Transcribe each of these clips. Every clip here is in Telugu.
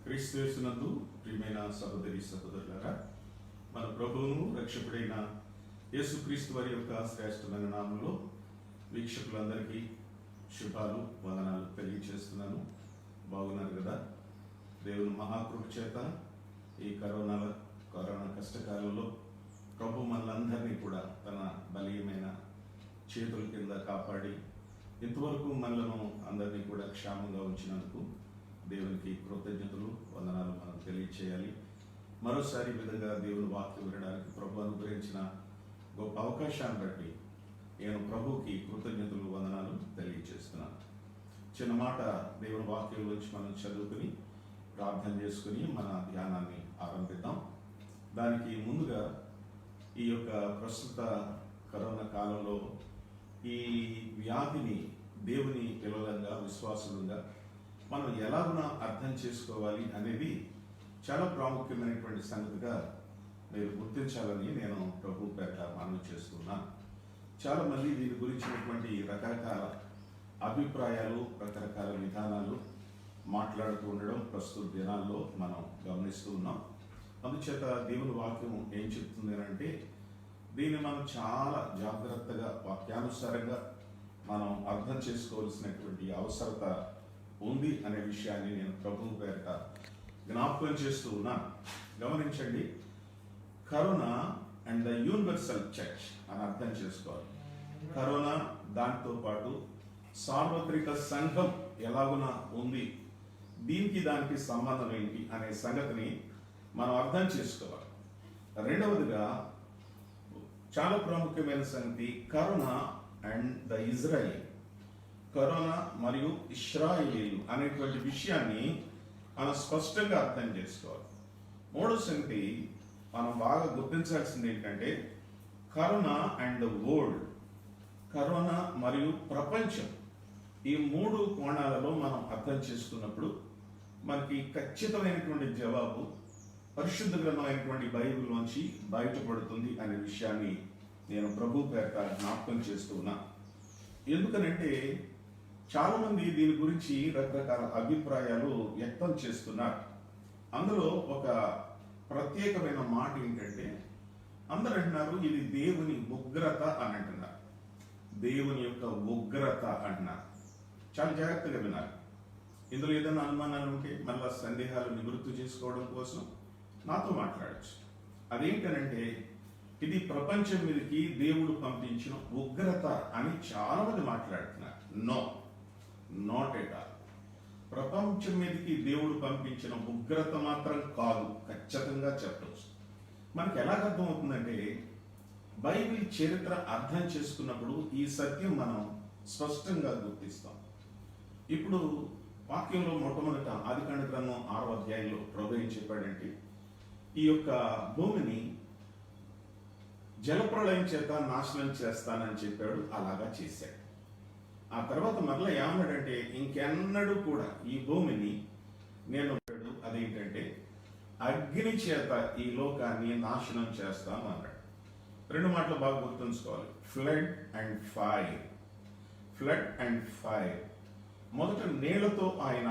క్రీస్తునందు ప్రియమైన సహోదరి సహోదరులారా, మన ప్రభువును రక్షకుడైన యేసుక్రీస్తు వారి యొక్క శ్రేష్టమైన నామంలో వీక్షకులందరికీ శుభాలు వందనాలు తెలియజేస్తున్నాను. బాగున్నారు కదా? దేవుని మహాకృప చేత ఈ కరోనా కష్టకాలంలో ప్రభు మనలందరినీ కూడా తన బలీయమైన చేతుల కింద కాపాడి ఇంతవరకు మనలను అందరినీ కూడా క్షేమంగా ఉంచినందుకు దేవునికి కృతజ్ఞతలు వందనాలు మనం తెలియచేయాలి. మరోసారి ఈ విధంగా దేవుని వాక్యం వినడానికి ప్రభు అనుగ్రహించిన గొప్ప అవకాశాన్ని బట్టి నేను ప్రభువుకి కృతజ్ఞతలు వందనాలు తెలియజేస్తున్నాను. చిన్న మాట దేవుని వాక్యం గురించి మనం చదువుకుని ప్రార్థన చేసుకుని మన ధ్యానాన్ని ఆరంభిద్దాం. దానికి ముందుగా ఈ యొక్క ప్రస్తుత కరోనా కాలంలో ఈ వ్యాధిని దేవుని పిల్లలంగా విశ్వాసులంగా మనం ఎలాగున అర్థం చేసుకోవాలి అనేది చాలా ప్రాముఖ్యమైనటువంటి సంగతిగా మీరు గుర్తించాలని నేను ప్రభు పేట మనవి చేస్తున్నాను. చాలా మంది దీని గురించినటువంటి రకరకాల అభిప్రాయాలు, రకరకాల విధానాలు మాట్లాడుతూ ఉండడం ప్రస్తుత దినాల్లో మనం గమనిస్తూ ఉన్నాం. అందుచేత దేవుని వాక్యం ఏం చెప్తుంది అంటే దీన్ని మనం చాలా జాగ్రత్తగా వాక్యానుసారంగా మనం అర్థం చేసుకోవాల్సినటువంటి అవసరత ఉంది అనే విషయాన్ని నేను ప్రభువు పేరిట జ్ఞాపకం చేస్తూ ఉన్నాను. గమనించండి, corona and the universal church అని అర్థం చేసుకోవాలి. కరోనా దాంతో పాటు సార్వత్రిక సంఘం ఎలాగున ఉంది, దీనికి దానికి సంబంధం ఏంటి అనే సంగతిని మనం అర్థం చేసుకోవాలి. రెండవదిగా చాలా ప్రాముఖ్యమైన సంగతి corona and the Israel, corona మరియు ఇశ్రాయేలీలు అనేటువంటి విషయాన్ని మనం స్పష్టంగా అర్థం చేసుకోవాలి. మూడో సంగతి మనం బాగా గుర్తించాల్సింది ఏంటంటే corona and the world, corona మరియు ప్రపంచం, ఈ మూడు కోణాలలో మనం అర్థం చేసుకున్నప్పుడు మనకి ఖచ్చితమైనటువంటి జవాబు పరిశుద్ధ గ్రంథమైనటువంటి బైబిల్లోంచి బయటపడుతుంది అనే విషయాన్ని నేను ప్రభు పేరిట జ్ఞాపకం చేస్తూ ఉన్నా. ఎందుకనంటే చాలా మంది దీని గురించి రకరకాల అభిప్రాయాలు వ్యక్తం చేస్తున్నారు. అందులో ఒక ప్రత్యేకమైన మాట ఏంటంటే అందరూ అంటున్నారు ఇది దేవుని ఉగ్రత అని అంటున్నారు. దేవుని యొక్క ఉగ్రత అంటున్నారు. చాలా జాగ్రత్తగా వినాలి. ఇందులో ఏదైనా అనుమానాలు ఉంటే మళ్ళా సందేహాలు నివృత్తి చేసుకోవడం కోసం నాతో మాట్లాడచ్చు. అదేంటనంటే ఇది ప్రపంచం మీదకి దేవుడు పంపించిన ఉగ్రత అని చాలా మంది మాట్లాడుతున్నారు. Not at all. ప్రపంచం మీదకి దేవుడు పంపించిన ఉగ్రత మాత్రం కాదు, ఖచ్చితంగా చెప్పవచ్చు. మనకి ఎలాగ అర్థం అవుతుందంటే బైబిల్ చరిత్ర అర్థం చేసుకున్నప్పుడు ఈ సత్యం మనం స్పష్టంగా గుర్తిస్తాం. ఇప్పుడు వాక్యంలో మొట్టమొదట ఆదికాండ గ్రంథం 6వ అధ్యాయంలో ప్రభు ఏం చెప్పాడంటే ఈ యొక్క భూమిని జలప్రళయం చేత నాశనం చేస్తానని చెప్పాడు. అలాగా చేశాడు. ఆ తర్వాత మరలా ఏమన్నాడంటే ఇంకెన్నడూ కూడా ఈ భూమిని నేను అదేంటంటే అగ్ని చేత ఈ లోకాన్ని నాశనం చేస్తాను అన్నాడు. రెండు మాటలు బాగా గుర్తుంచుకోవాలి, flood and fire. Flood and fire. మొదట నీళ్లతో ఆయన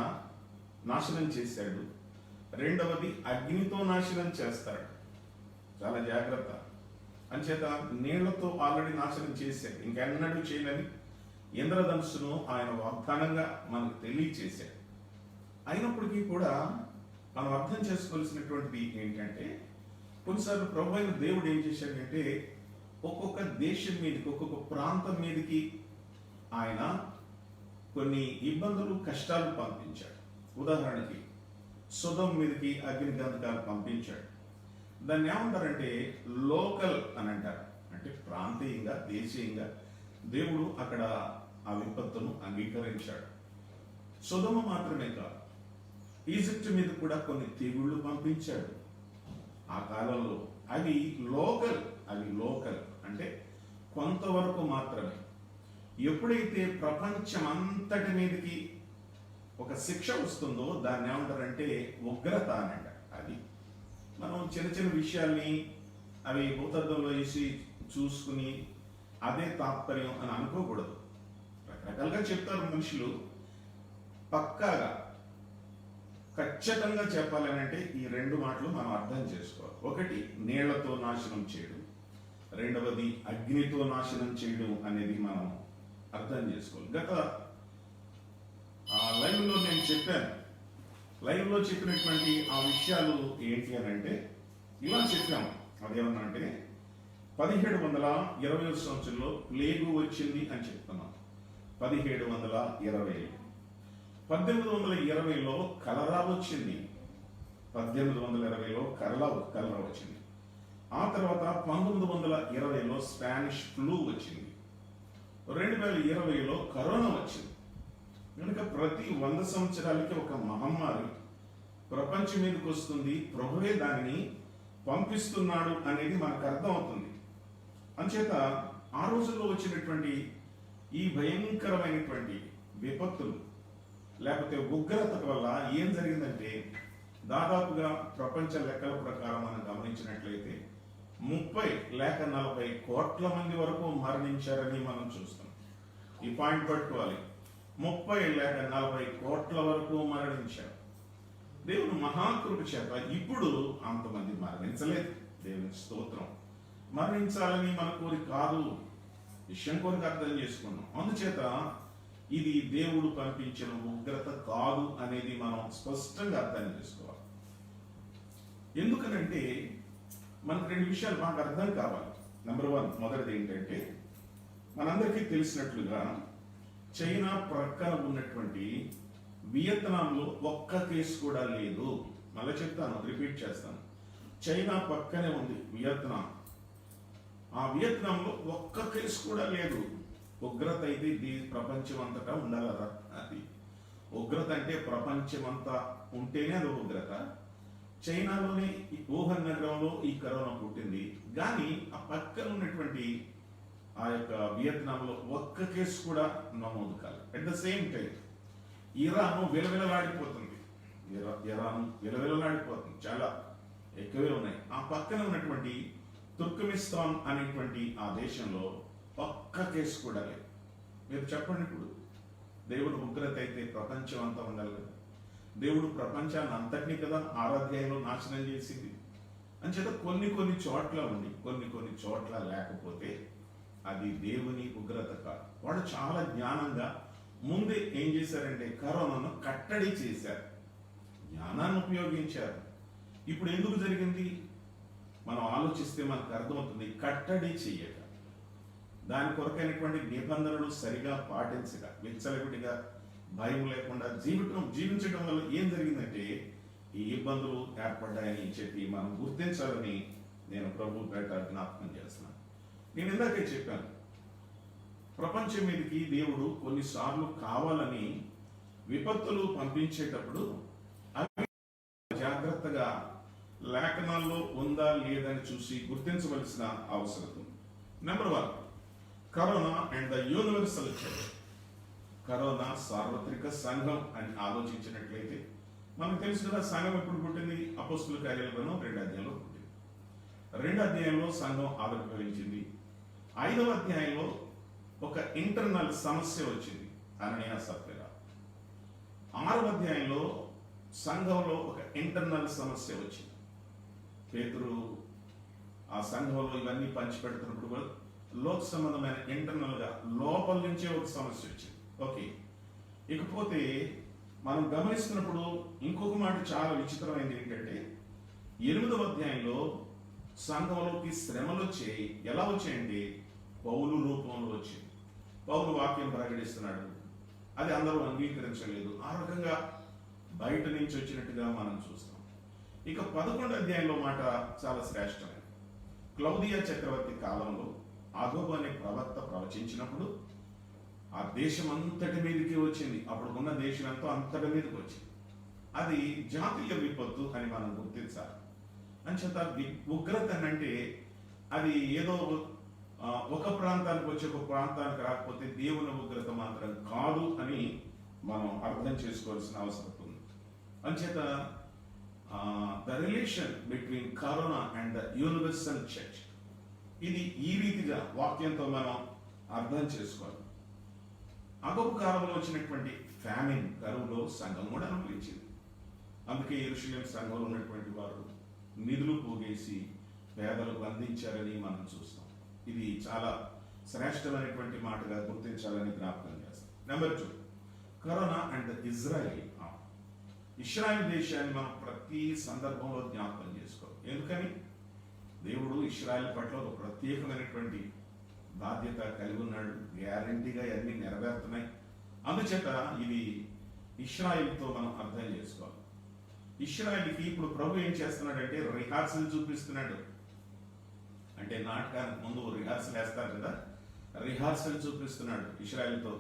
నాశనం చేశాడు, రెండవది అగ్నితో నాశనం చేస్తాడు. చాలా జాగ్రత్త. అంచేత నీళ్లతో ఆల్రెడీ నాశనం చేశాడు, ఇంకెన్నడూ చేయలేని ఇంద్రధనుస్సును ఆయన వాగ్దానంగా మనకు తెలియచేశాడు. అయినప్పటికీ కూడా మనం అర్థం చేసుకోవాల్సినటువంటిది ఏంటంటే కొన్నిసార్లు ప్రభు అయిన దేవుడు ఏం చేశాడంటే ఒక్కొక్క దేశం మీదకి, ఒక్కొక్క ప్రాంతం మీదకి ఆయన కొన్ని ఇబ్బందులు, కష్టాలు పంపించాడు. ఉదాహరణకి సొదొమ మీదకి అగ్ని గంధకాలు పంపించాడు. దాన్ని ఏమంటారంటే లోకల్ అని అంటారు. అంటే ప్రాంతీయంగా, దేశీయంగా దేవుడు అక్కడ ఆ విపత్తును అంగీకరించాడు. సొదొమ మాత్రమే కాదు, ఈజిప్ట్ మీద కూడా కొన్ని తెగుళ్ళు పంపించాడు ఆ కాలంలో. అవి లోకల్ అంటే కొంతవరకు మాత్రమే. ఎప్పుడైతే ప్రపంచం అంతటి మీదకి ఒక శిక్ష వస్తుందో దాన్ని ఏమంటారంటే ఉగ్రత అని అంటారు. అది మనం చిన్న చిన్న విషయాల్ని అవి భూతద్దంలో వేసి చూసుకుని అదే తాత్పర్యం అని అనుకోకూడదు. రకరకాలుగా చెప్తారు మనుషులు. పక్కాగా ఖచ్చితంగా చెప్పాలని అంటే ఈ రెండు మాటలు మనం అర్థం చేసుకోవాలి. ఒకటి నీళ్లతో నాశనం చేయడం, రెండవది అగ్నితో నాశనం చేయడం అనేది మనం అర్థం చేసుకోవాలి. గత లైవ్లో నేను చెప్పాను. లైవ్లో చెప్పినటువంటి ఆ విషయాలు ఏంటి అని అంటే ఇలా చెప్పాము. అదేమన్నా అంటే 1720 సంవత్సరంలో ప్లేగు వచ్చింది అని చెప్తున్నాం. 1720. 1820లో కలరా వచ్చింది. 1820లో కలరా వచ్చింది. ఆ తర్వాత 1920లో స్పానిష్ ఫ్లూ వచ్చింది. 2020లో కరోనా వచ్చింది. కనుక ప్రతి 100 సంవత్సరాలకి ఒక మహమ్మారి ప్రపంచం మీదకి వస్తుంది. ప్రభువే దానిని పంపిస్తున్నాడు అనేది మనకు అర్థం అవుతుంది. అంచేత ఆ రోజుల్లో వచ్చినటువంటి ఈ భయంకరమైనటువంటి విపత్తులు లేకపోతే ఉగ్రత వల్ల ఏం జరిగిందంటే దాదాపుగా ప్రపంచ లెక్కల ప్రకారం మనం గమనించినట్లయితే 30 లేక 40 కోట్ల మంది వరకు మరణించారని మనం చూస్తాం. ఈ పాయింట్ పట్టుకోవాలి. 30 లేక 40 కోట్ల వరకు మరణించారు. దేవుని మహాకృప చేత ఇప్పుడు అంతమంది మరణించలేదు. దేవుని స్తోత్రం. మరణించాలని మన కోరిక కాదు, విషయం కోరిక అర్థం చేసుకున్నాం. అందుచేత ఇది దేవుడు పంపించిన ఉగ్రత కాదు అనేది మనం స్పష్టంగా అర్థం చేసుకోవాలి. ఎందుకనంటే మనకు రెండు విషయాలు బాగా అర్థం కావాలి. నెంబర్ 1, మొదటిది ఏంటంటే మనందరికీ తెలిసినట్లుగా చైనా ప్రక్కన ఉన్నటువంటి వియత్నాంలో ఒక్క కేసు కూడా లేదు. మళ్ళీ చెప్తాను, రిపీట్ చేస్తాను. చైనా పక్కనే ఉంది వియత్నాం. ఆ వియత్నాంలో ఒక్క కేసు కూడా లేదు. ఉగ్రత అయితే ప్రపంచం అంతటా ఉండాలరా? అది ఉగ్రత అంటే ప్రపంచం అంతా ఉంటేనే అది ఉగ్రత. చైనాలోని వుహాన్ నగరంలో ఈ కరోనా పుట్టింది, కానీ ఆ పక్కన ఉన్నటువంటి ఆ యొక్క వియత్నాంలో ఒక్క కేసు కూడా నమోదు కాలేదు. At the same time Iran విలవిలలాడిపోతుంది. ఇరాన్ విలవిలలాడిపోతుంది, చాలా ఎక్కువే ఉన్నాయి. ఆ పక్కన ఉన్నటువంటి తుర్కమిస్తాన్ అనేటువంటి ఆ దేశంలో ఒక్క కేసు కూడా లేదు. మీరు చెప్పండి, ఇప్పుడు దేవుడు ఉగ్రత అయితే ప్రపంచం అంతా ఉండాలి కదా. దేవుడు ప్రపంచాన్ని అంతటినీ కదా 6వ అధ్యాయంలో నాశనం చేసింది. అంచేత కొన్ని చోట్ల ఉండి కొన్ని చోట్ల లేకపోతే అది దేవుని ఉగ్రత కాదు. వాడు చాలా జ్ఞానంగా ముందే ఏం చేశారంటే కరోనాను కట్టడి చేశారు, జ్ఞానాన్ని ఉపయోగించారు. ఇప్పుడు ఎందుకు జరిగింది మనం ఆలోచిస్తే మనకు అర్థమవుతుంది. కట్టడి చెయ్యక, దాని కొరకైనటువంటి నిబంధనలు సరిగా పాటించక, విచ్చలవిడిగా భయం లేకుండా జీవించడం వల్ల ఏం జరిగిందంటే ఈ ఇబ్బందులు ఏర్పడ్డాయని చెప్పి మనం గుర్తించాలని నేను ప్రభు పేట జ్ఞాపకం చేస్తున్నాను. నేను ఇందాకే చెప్పాను, ప్రపంచం మీదకి దేవుడు కొన్నిసార్లు కావాలని విపత్తులు పంపించేటప్పుడు అవి జాగ్రత్తగా లేఖనాల్లో ఉందా లేదని చూసి గుర్తించవలసిన అవసరం ఉంది. Number 1, corona and the universal church. Corona సార్వత్రిక సంఘం అని ఆలోచించినట్లయితే మనకు తెలుసు కదా, సంఘం ఎప్పుడు పుట్టింది? అపోస్తుల కార్యాలయంలో 2వ అధ్యాయంలో పుట్టింది. 2వ అధ్యాయంలో సంఘం ఆవిర్భవించింది. 5వ అధ్యాయంలో ఒక ఇంటర్నల్ సమస్య వచ్చింది, అననీయ సప్ఫీరా. 6వ అధ్యాయంలో సంఘంలో ఒక ఇంటర్నల్ సమస్య వచ్చింది. పేతురు ఆ సంఘంలో ఇవన్నీ పంచిపెడుతున్నప్పుడు కూడా లోక సంబంధమైన ఇంటర్నల్ గా లోపల నుంచే ఒక సమస్య వచ్చింది. ఓకే, ఇకపోతే మనం గమనిస్తున్నప్పుడు ఇంకొక మాట చాలా విచిత్రమైనది ఏంటంటే 8వ అధ్యాయంలో సంఘంలోకి శ్రమలు వచ్చాయి. ఎలా వచ్చాయంటే పౌలు రూపంలో వచ్చింది. పౌలు వాక్యం ప్రకటిస్తున్నాడు, అది అందరూ అంగీకరించలేదు. ఆ రకంగా బయట నుంచి వచ్చినట్టుగా మనం చూస్తాం. ఇక 11వ అధ్యాయంలో మాట చాలా శ్రేష్టమైనది. క్లౌదియా చక్రవర్తి కాలంలో అగబు అనే ప్రవక్త ప్రవచించినప్పుడు ఆ దేశం అంతటి మీదకి వచ్చింది. అప్పుడు ఉన్న దేశం ఎంతో అంతటి మీదకి వచ్చింది. అది జాతీయ విపత్తు అని మనం గుర్తించాలి. అంచేత ఉగ్రత అంటే అది ఏదో ఒక ప్రాంతానికి వచ్చి ఒక ప్రాంతానికి రాకపోతే దేవుని ఉగ్రత మాత్రం కాదు అని మనం అర్థం చేసుకోవాల్సిన అవసరం ఉంది. అంచేత the relation between corona and the universal church, ఇది ఈ రీతిగా వాక్యంతో మనం అర్థం చేసుకోవాలి. అగబు కాలంలో వచ్చినటువంటి ఫ్యామిన్, కరువులో సంఘం కూడా అనుభవించింది. అందుకే యెరూషలేము సంఘంలో ఉన్నటువంటి వారు నిధులు పోగేసి పేదలకు అందించారని మనం చూస్తాం. ఇది చాలా శ్రేష్టమైనటువంటి మాటగా గుర్తించాలని జ్ఞాపకం చేస్తాం. Number 2, corona and Israel. Israel దేశాన్ని మనం ప్రతి సందర్భంలో జ్ఞాపకం చేసుకోవాలి. ఎందుకని? దేవుడు ఇస్రాయేల్ పట్ల ఒక ప్రత్యేకమైనటువంటి బాధ్యత కలిగి ఉన్నాడు. గ్యారంటీగా అన్ని నెరవేరుతున్నాయి. అందుచేత ఇది ఇస్రాయేల్తో మనం అర్థం చేసుకోవాలి. ఇస్రాయేల్కి ఇప్పుడు ప్రభు ఏం చేస్తున్నాడంటే రిహార్సల్ చూపిస్తున్నాడు. అంటే నాటకానికి ముందు రిహార్సల్ వేస్తారు కదా, రిహార్సల్ చూపిస్తున్నాడు ఇస్రాయేల్తో.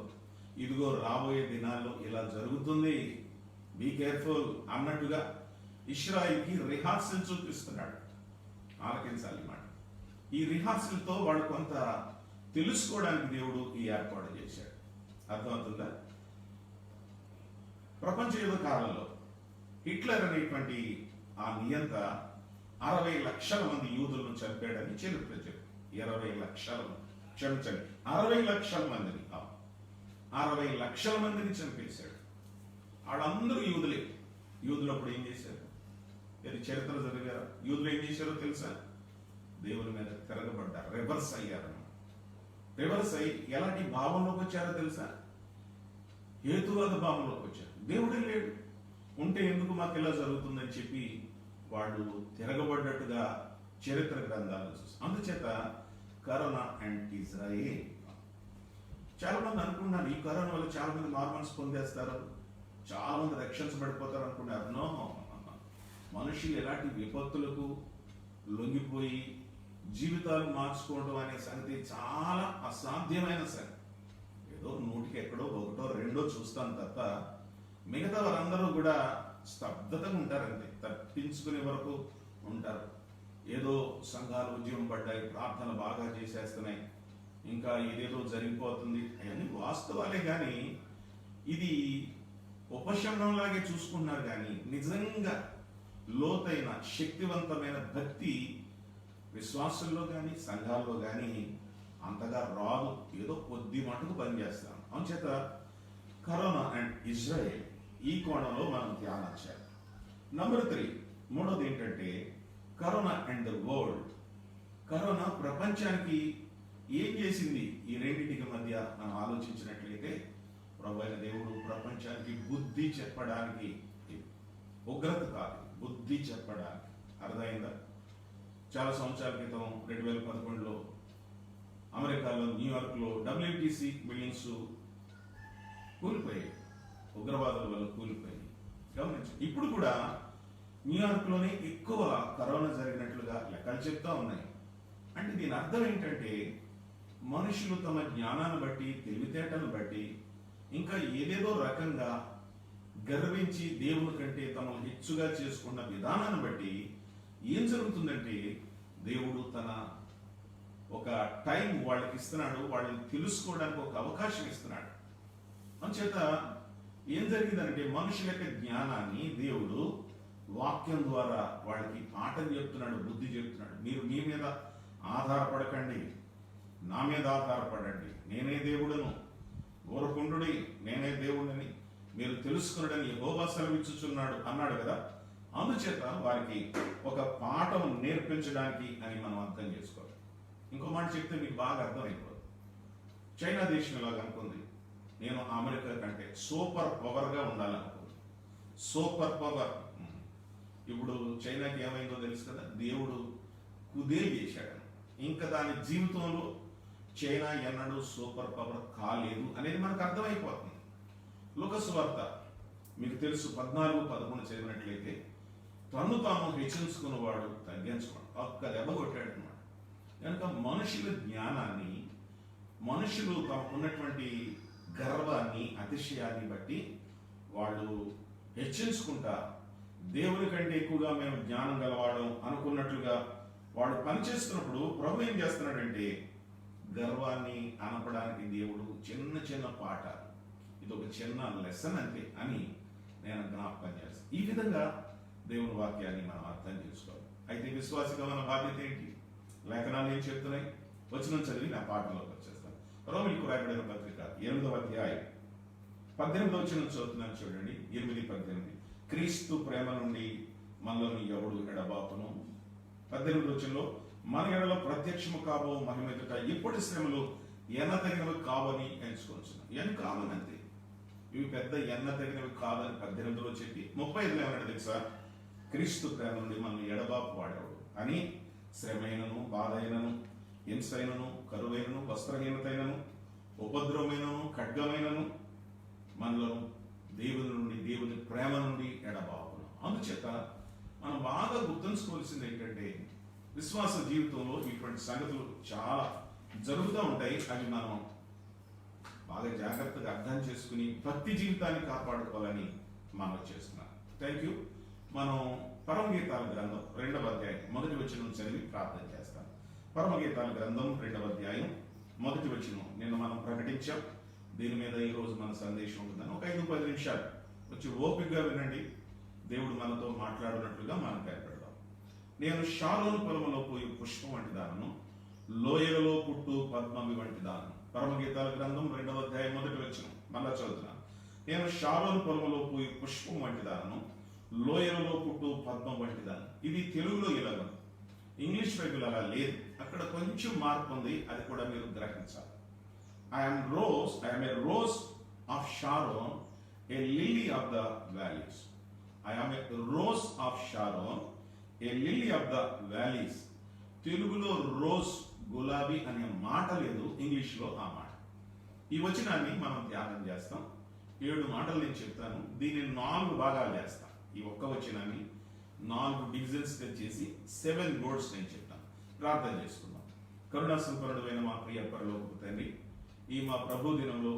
ఇదిగో రాబోయే దినాల్లో ఇలా జరుగుతుంది, బీ కేర్ఫుల్ అన్నట్టుగా ఇస్రాయేల్కి రిహార్సల్ చూపిస్తున్నాడు. ఆలకించాలి మాట. ఈ రిహార్సల్తో వాడు కొంత తెలుసుకోవడానికి దేవుడు ఈ ఏర్పాటు చేశాడు. అర్థమవుతుందా? ప్రపంచ యుద్ధ కాలంలో హిట్లర్ అనేటువంటి ఆ నియంత 60 లక్షల మంది యూదులను చంపాడని చరిత్ర చెప్పి 20 లక్షల క్షమించండి 60 లక్షల మందిని 60 లక్షల మందిని చంపేశాడు. వాళ్ళందరూ యూదులే. యూదులు అప్పుడు ఏం చేశారు? ఇది చరిత్ర చదివారా? యూదులు ఏం చేశారో తెలుసా? దేవుని మీద తిరగబడ్డారు, రివర్స్ అయ్యారు. రివర్స్ అయ్యి ఎలాంటి భావంలోకి వచ్చారో తెలుసా? హేతువాద భావంలోకి వచ్చారు. దేవుడే లేడు, ఉంటే ఎందుకు మాకు ఇలా జరుగుతుందని చెప్పి వాళ్ళు తిరగబడ్డట్టుగా చరిత్ర గ్రంథాలు చూస్తాం. అందుచేత కరోనా అండ్ ఇజ్రాయేల్. చాలా మంది అనుకున్నారు ఈ కరోనా వల్ల చాలా మంది మార్మన్స్ పొందేస్తారు, చాలా మంది రక్షించబడిపోతారు అనుకున్నారు. నో, మనుషులు ఎలాంటి విపత్తులకు లొంగిపోయి జీవితాలు మార్చుకోవడం అనే సంగతి చాలా అసాధ్యమైన సంగతి. ఏదో 100కి ఎక్కడో 1, 2 చూస్తాను తప్ప మిగతా వారందరూ కూడా స్తబ్దతగా ఉంటారంతే, తప్పించుకునే వరకు ఉంటారు. ఏదో సంఘాలు ఉద్యమం పడ్డాయి, ప్రార్థనలు బాగా చేసేస్తున్నాయి, ఇంకా ఇదేదో జరిగిపోతుంది, అవన్నీ వాస్తవాలే. కానీ ఇది ఉపశమనంలాగే చూసుకున్నారు. కానీ నిజంగా లోతైన శక్తివంతమైన భక్తి విశ్వాసంలో కానీ సంఘాల్లో కానీ అంతగా రాదు. ఏదో కొద్ది మటుకు పనిచేస్తాం. అందుచేత కరోనా అండ్ ఇజ్రాయెల్ ఈ కోణంలో మనం ధ్యానం చేయాలి. నంబర్ 3, మూడోది ఏంటంటే corona and the world. Corona ప్రపంచానికి ఏం చేసింది? ఈ రెండింటికి మధ్య మనం ఆలోచించినట్లయితే ప్రభు అయిన దేవుడు ప్రపంచానికి బుద్ధి చెప్పడానికి, ఉగ్రత కాదు, బుద్ధి చెప్పడానికి. అర్థమైందా? చాలా సంవత్సరాల క్రితం 2011లో అమెరికాలో న్యూయార్క్లో WTC బిల్డింగ్స్ కూలిపోయాయి, ఉగ్రవాదుల వల్ల కూలిపోయాయి. గమనించండి. ఇప్పుడు కూడా న్యూయార్క్లోనే ఎక్కువ కరోనా జరిగినట్లుగా లెక్కలు చెప్తా ఉన్నాయి. అంటే దీని అర్థం ఏంటంటే మనుషులు తమ జ్ఞానాన్ని బట్టి, తెలివితేటలను బట్టి, ఇంకా ఏదేదో రకంగా గర్వించి దేవుని కంటే తమను హెచ్చుగా చేసుకున్న విధానాన్ని బట్టి ఏం జరుగుతుందంటే దేవుడు తన ఒక టైం వాళ్ళకి ఇస్తున్నాడు, వాళ్ళని తెలుసుకోవడానికి ఒక అవకాశం ఇస్తున్నాడు. అందుచేత ఏం జరిగిందంటే మనుషుల యొక్క జ్ఞానాన్ని దేవుడు వాక్యం ద్వారా వాళ్ళకి పాఠం చెప్తున్నాడు, బుద్ధి చెప్తున్నాడు. మీరు మీ మీద ఆధారపడకండి, నా మీద ఆధారపడండి, నేనే దేవుడును, ఊరకుండుడి, నేనే దేవుడిని మీరు తెలుసుకున్నాడని యెహోవా సెలవిచ్చుచున్నాడు అన్నాడు కదా. అందుచేత వారికి ఒక పాఠం నేర్పించడానికి అని మనం అర్థం చేసుకోవాలి. ఇంకో మాట చెప్తే మీకు బాగా అర్థమైపోతుంది. చైనా దేశం ఇలాగ అనుకుంది, నేను అమెరికా కంటే సూపర్ పవర్గా ఉండాలనుకుంది. Super power. ఇప్పుడు చైనాకి ఏమైందో తెలుసు కదా, దేవుడు కుదేలు చేశాడు. ఇంకా దాని జీవితంలో చైనా ఎన్నడూ సూపర్ పవర్ కాలేదు అనేది మనకు అర్థమైపోతుంది. లూకాసు వార్త మీకు తెలుసు 14-11 చదివినట్లయితే తను తాను హెచ్చించుకున్నవాడు తగ్గించుకోండి, ఒక్క దెబ్బ కొట్టాడు అనమాట. కనుక మనుషుల జ్ఞానాన్ని, మనుషులు తమకున్నటువంటి గర్వాన్ని, అతిశయాన్ని బట్టి వాళ్ళు హెచ్చించుకుంటా దేవుని కంటే ఎక్కువగా మేము జ్ఞానం గలవాడం అనుకున్నట్లుగా వాడు పనిచేస్తున్నప్పుడు ప్రభు ఏం చేస్తున్నాడంటే గర్వాన్ని అనపడానికి దేవుడు చిన్న చిన్న పాఠాలు, ఇది ఒక చిన్న లెసన్ అంతే అని నేను జ్ఞాపకం చేస్తాను. ఈ విధంగా దేవుని వాక్యాన్ని మనం అర్థం చేసుకోవాలి. అయితే విశ్వాసిగా మన బాధ్యత ఏంటి? లేఖనాలు ఏం చెప్తున్నాయి? వచనం చదివి నా పాఠంలోకి వచ్చేస్తాను. రోమీయులకు రాయబడిన పత్రిక 8వ అధ్యాయం 18వ వచనం చదువుతున్నాను చూడండి. 8-18. క్రీస్తు ప్రేమ నుండి మనలను ఎవడు ఎడబాపును. 18వ వచనంలో మన ఎడలో ప్రత్యక్షము కాబో మహిమ ఎదుట ఇప్పటి శ్రమలు ఎన్నతగినవి కావని ఎంచుకొచ్చును. ఇవన్నీ కావని అంతే, ఇవి పెద్ద ఎన్నతగినవి కాదని 18లో చెప్పి 35లో ఏమన్నాడు తెలుసా? క్రీస్తు ప్రేమ నుండి మనం ఎడబాపు వాడేవాడు అని శ్రమైనను, బాధైనను, హింసైనను, కరువైనను, వస్త్రహీనతైనను, ఉపద్రవమైనను, ఖడ్గమైనను మనలను దేవుని నుండి, దేవుని ప్రేమ నుండి ఎడబాపును. అందుచేత మనం బాగా గుర్తుంచుకోవాల్సింది ఏంటంటే, విశ్వాస జీవితంలో ఇటువంటి సంగతులు చాలా జరుగుతూ ఉంటాయి. అవి మనం బాగా జాగ్రత్తగా అర్థం చేసుకుని భక్తి జీవితాన్ని కాపాడుకోవాలని మనం చేస్తున్నాం. Thank you. మనం పరమగీతాల గ్రంథం 2వ అధ్యాయం 1వ వచనం చదివి ప్రార్థన చేస్తాం. పరమగీతాల గ్రంథం 2వ అధ్యాయం 1వ వచనం నిన్న మనం ప్రకటించాం. దీని మీద ఈరోజు మన సందేశం ఉంటుందని ఒక 5-10 నిమిషాలు వచ్చి ఓపికగా వినండి. దేవుడు మనతో మాట్లాడినట్లుగా మనం కనపడదాం. నేను షారోను పొలములో పోయి పుష్పం వంటి దానను, లోయలలో పుట్టు పద్మమి వంటి దానను. పరమగీతాల గ్రంథం 2వ అధ్యాయం 1వ వచనం మళ్ళా చదువుతున్నాను. నేను షారోను పొలములో పోయి పుష్పం వంటి దానను, లోయలలో పుట్టు పద్మం వంటి దానను. ఇది తెలుగులో ఇలాగ, ఇంగ్లీష్ బైబిల్ అలా లేదు. అక్కడ కొంచెం మార్పు ఉంది, అది కూడా మీరు గ్రహించాలి. I am a rose of Sharon, a lily of the valleys. I am a rose of Sharon, a lily of the valleys. తెలుగులో రోజ్, గులాబీ అనే మాట లేదు, ఇంగ్లీష్లో ఆ మాట. ఈ వచనాన్ని మనం ధ్యానం చేస్తాం. 7 మాటలు నేను చెప్తాను, దీన్ని 4 భాగాలు చేస్తాం. ఈ ఒక్క వచనాన్ని 4 డివిజన్స్గా చేసి 7 వర్డ్స్ నేను చెప్తాను. ప్రార్థన చేసుకుందాం. కరుణా సంపన్నుడైన మా ప్రియ పరలోకపు తండ్రి, ఈ మా ప్రభు దినంలో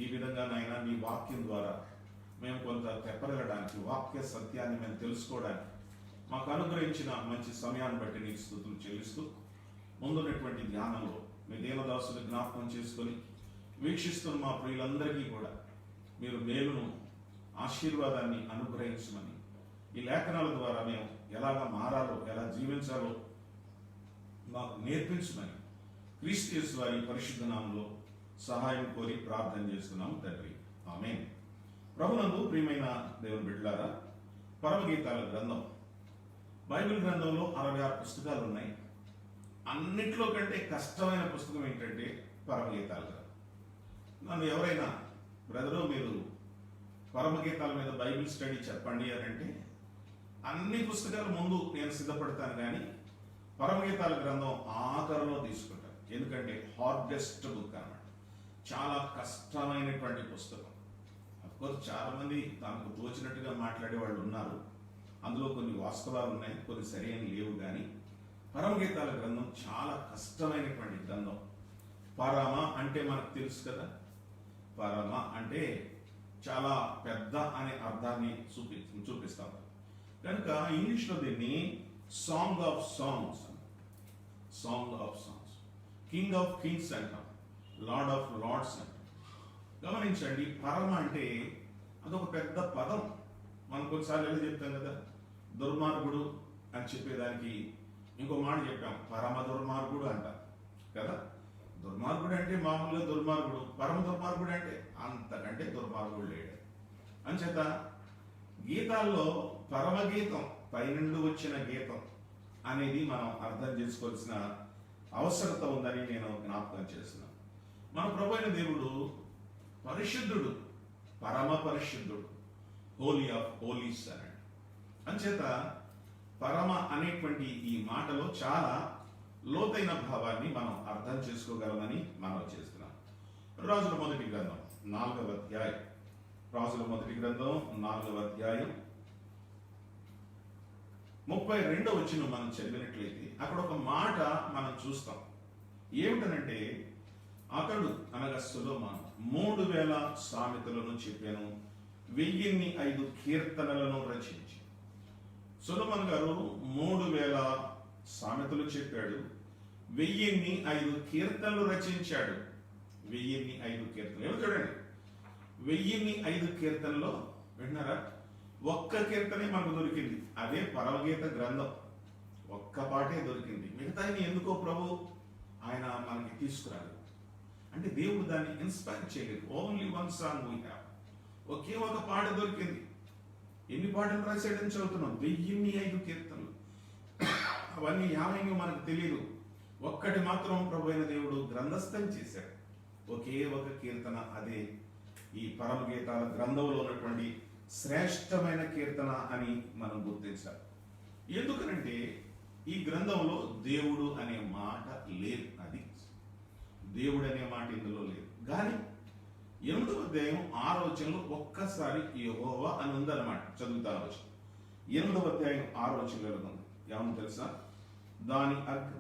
ఈ విధంగా నాయన మీ వాక్యం ద్వారా మేము కొంత తెప్పరగడానికి, వాక్య సత్యాన్ని మేము తెలుసుకోవడానికి మాకు అనుగ్రహించిన మంచి సమయాన్ని బట్టి నీకు స్తుతులు చెల్లిస్తూ, ముందున్నటువంటి ధ్యానంలో మీ దేవదాసుని జ్ఞాపకం చేసుకొని వీక్షిస్తున్న మా ప్రియులందరికీ కూడా మీరు మేలును, ఆశీర్వాదాన్ని అనుగ్రహించమని, ఈ లేఖనాల ద్వారా మేము ఎలాగా మారాలో, ఎలా జీవించాలో మాకు నేర్పించమని క్రీస్తు యేసు వారి పరిశుద్ధ నామములో సహాయం కోరి ప్రార్థన చేస్తున్నాము తండ్రి. ఆమేన్. ప్రభునందు ప్రియమైన దేవుని బిడ్డలారా, పరమగీతాల గ్రంథం, బైబిల్ గ్రంథంలో 66 పుస్తకాలు ఉన్నాయి. అన్నిట్లో కంటే కష్టమైన పుస్తకం ఏంటంటే పరమగీతాల గ్రంథం. నన్ను ఎవరైనా బ్రదరు మీరు పరమగీతాల మీద బైబిల్ స్టడీ చెప్పండి అని అంటే అన్ని పుస్తకాల ముందు నేను సిద్ధపడతాను, కానీ పరమగీతాల గ్రంథం ఆఖరిలో తీసుకుంటాను. ఎందుకంటే హార్డెస్ట్ బుక్ అన్నమాట, చాలా కష్టమైనటువంటి పుస్తకం. అఫ్కోర్స్ చాలా మంది తనకు తోచినట్టుగా మాట్లాడే వాళ్ళు ఉన్నారు, అందులో కొన్ని వాస్తవాలు ఉన్నాయి, కొన్ని సరైన లేవు. కానీ పరమగీతాల గ్రంథం చాలా కష్టమైనటువంటి గ్రంథం. పరమ అంటే మనకు తెలుసు కదా, పరమ అంటే చాలా పెద్ద అనే అర్థాన్ని చూపిస్తాం. కనుక ఇంగ్లీష్లో దీన్ని song of songs, song of songs, king of Kings అంటాం, లార్డ్ ఆఫ్ లార్డ్స్ అంటాం. గమనించండి, పరమ అంటే అదొక పెద్ద పదం. మనం కొన్నిసార్లు ఎలా చెప్తాం కదా, దుర్మార్గుడు అని చెప్పేదానికి ఇంకో మాట చెప్పాం, పరమ దుర్మార్గుడు అంటాం కదా. దుర్మార్గుడు అంటే మామూలుగా దుర్మార్గుడు, పరమ దుర్మార్గుడు అంటే అంతకంటే దుర్మార్గుడు లేడు. అంచేత గీతాల్లో పరమగీతం, పైనుండి వచ్చిన గీతం అనేది మనం అర్థం చేసుకోవాల్సిన అవసరత ఉందని నేను జ్ఞాపకం చేస్తున్నాను. మన ప్రభు అయిన దేవుడు పరిశుద్ధుడు, పరమ పరిశుద్ధుడు, హోలీ ఆఫ్ హోలీస్ అన్నాడు. అంచేత పరమ అనేటువంటి ఈ మాటలో చాలా లోతైన భావాన్ని మనం అర్థం చేసుకోగలమని మనం చేస్తున్నాం. రాజుల మొదటి గ్రంథం 4వ అధ్యాయం, రాజుల మొదటి గ్రంథం 4వ అధ్యాయం 32వ వచనం మనం చదివినట్లయితే అక్కడ ఒక మాట మనం చూస్తాం. ఏమిటనంటే, అతడు అనగా సొలొమోను 3000 సామెతలను చెప్పాను, 1005 కీర్తనలను రచించి. సొలొమోను గారు 3000 సామెతలు చెప్పాడు, 1005 కీర్తనలు రచించాడు. 1005 కీర్తనలు ఏమో చూడండి, 1005 కీర్తనలో విన్నారా, ఒక్క కీర్తనే మనకు దొరికింది, అదే పరమగీత గ్రంథం. ఒక్క పాటే దొరికింది, మిగతాని ఎందుకో ప్రభు ఆయన మనకి తీసుకురాలి అంటే దేవుడు దాన్ని ఇన్స్పైర్ చేయలేదు. ఓన్లీ 1 సాంగ్ వీ హ్యావ్, ఒకే ఒక పాట దొరికింది. ఎన్ని పాటలు రాశాడని చదువుతున్నాం, 1005 కీర్తనలు. అవన్నీ ఏమైనా మనకు తెలియదు. ఒక్కటి మాత్రం ప్రభు అయిన దేవుడు గ్రంథస్థం చేశాడు, ఒకే ఒక కీర్తన. అదే ఈ పరమగీతాల గ్రంథంలో ఉన్నటువంటి శ్రేష్టమైన కీర్తన అని మనం గుర్తించాలి. ఎందుకనంటే ఈ గ్రంథంలో దేవుడు అనే మాట లేదు. అది దేవుడు అనే మాట ఇందులో లేదు. కానీ 8వ అధ్యాయం 6వ వచనంలో ఒక్కసారి యెహోవా అని ఉందన్నమాట. చదువుతా వచ్చు. 8వ అధ్యాయం 6వ వచనంలో ఉంది. ఏమని తెలుసా?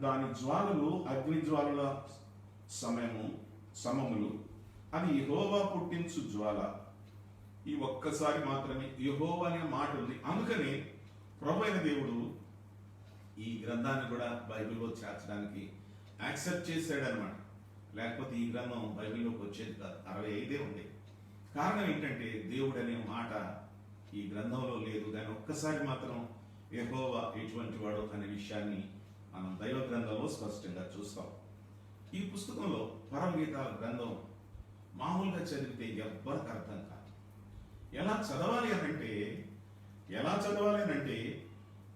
దాని జ్వాలలు అగ్ని జ్వాలల సమములు, అది యెహోవా పుట్టించు జ్వాల. ఈ ఒక్కసారి మాత్రమే యెహోవా అనే మాట ఉంది. అందుకని ప్రభు అయిన దేవుడు ఈ గ్రంథాన్ని కూడా బైబిల్లో చేర్చడానికి యాక్సెప్ట్ చేశాడనమాట. లేకపోతే ఈ గ్రంథం బైబిల్లోకి వచ్చేది కాదు. 65 ఉంది. కారణం ఏంటంటే దేవుడు అనే మాట ఈ గ్రంథంలో లేదు. కానీ ఒక్కసారి మాత్రం యెహోవా ఎటువంటి వాడు అనే విషయాన్ని మనం దైవ గ్రంథంలో స్పష్టంగా చూస్తాం. ఈ పుస్తకంలో పరమగీతాల గ్రంథం మామూలుగా చదివితే ఎవ్వరికి అర్థం కాదు. ఎలా చదవాలి అంటే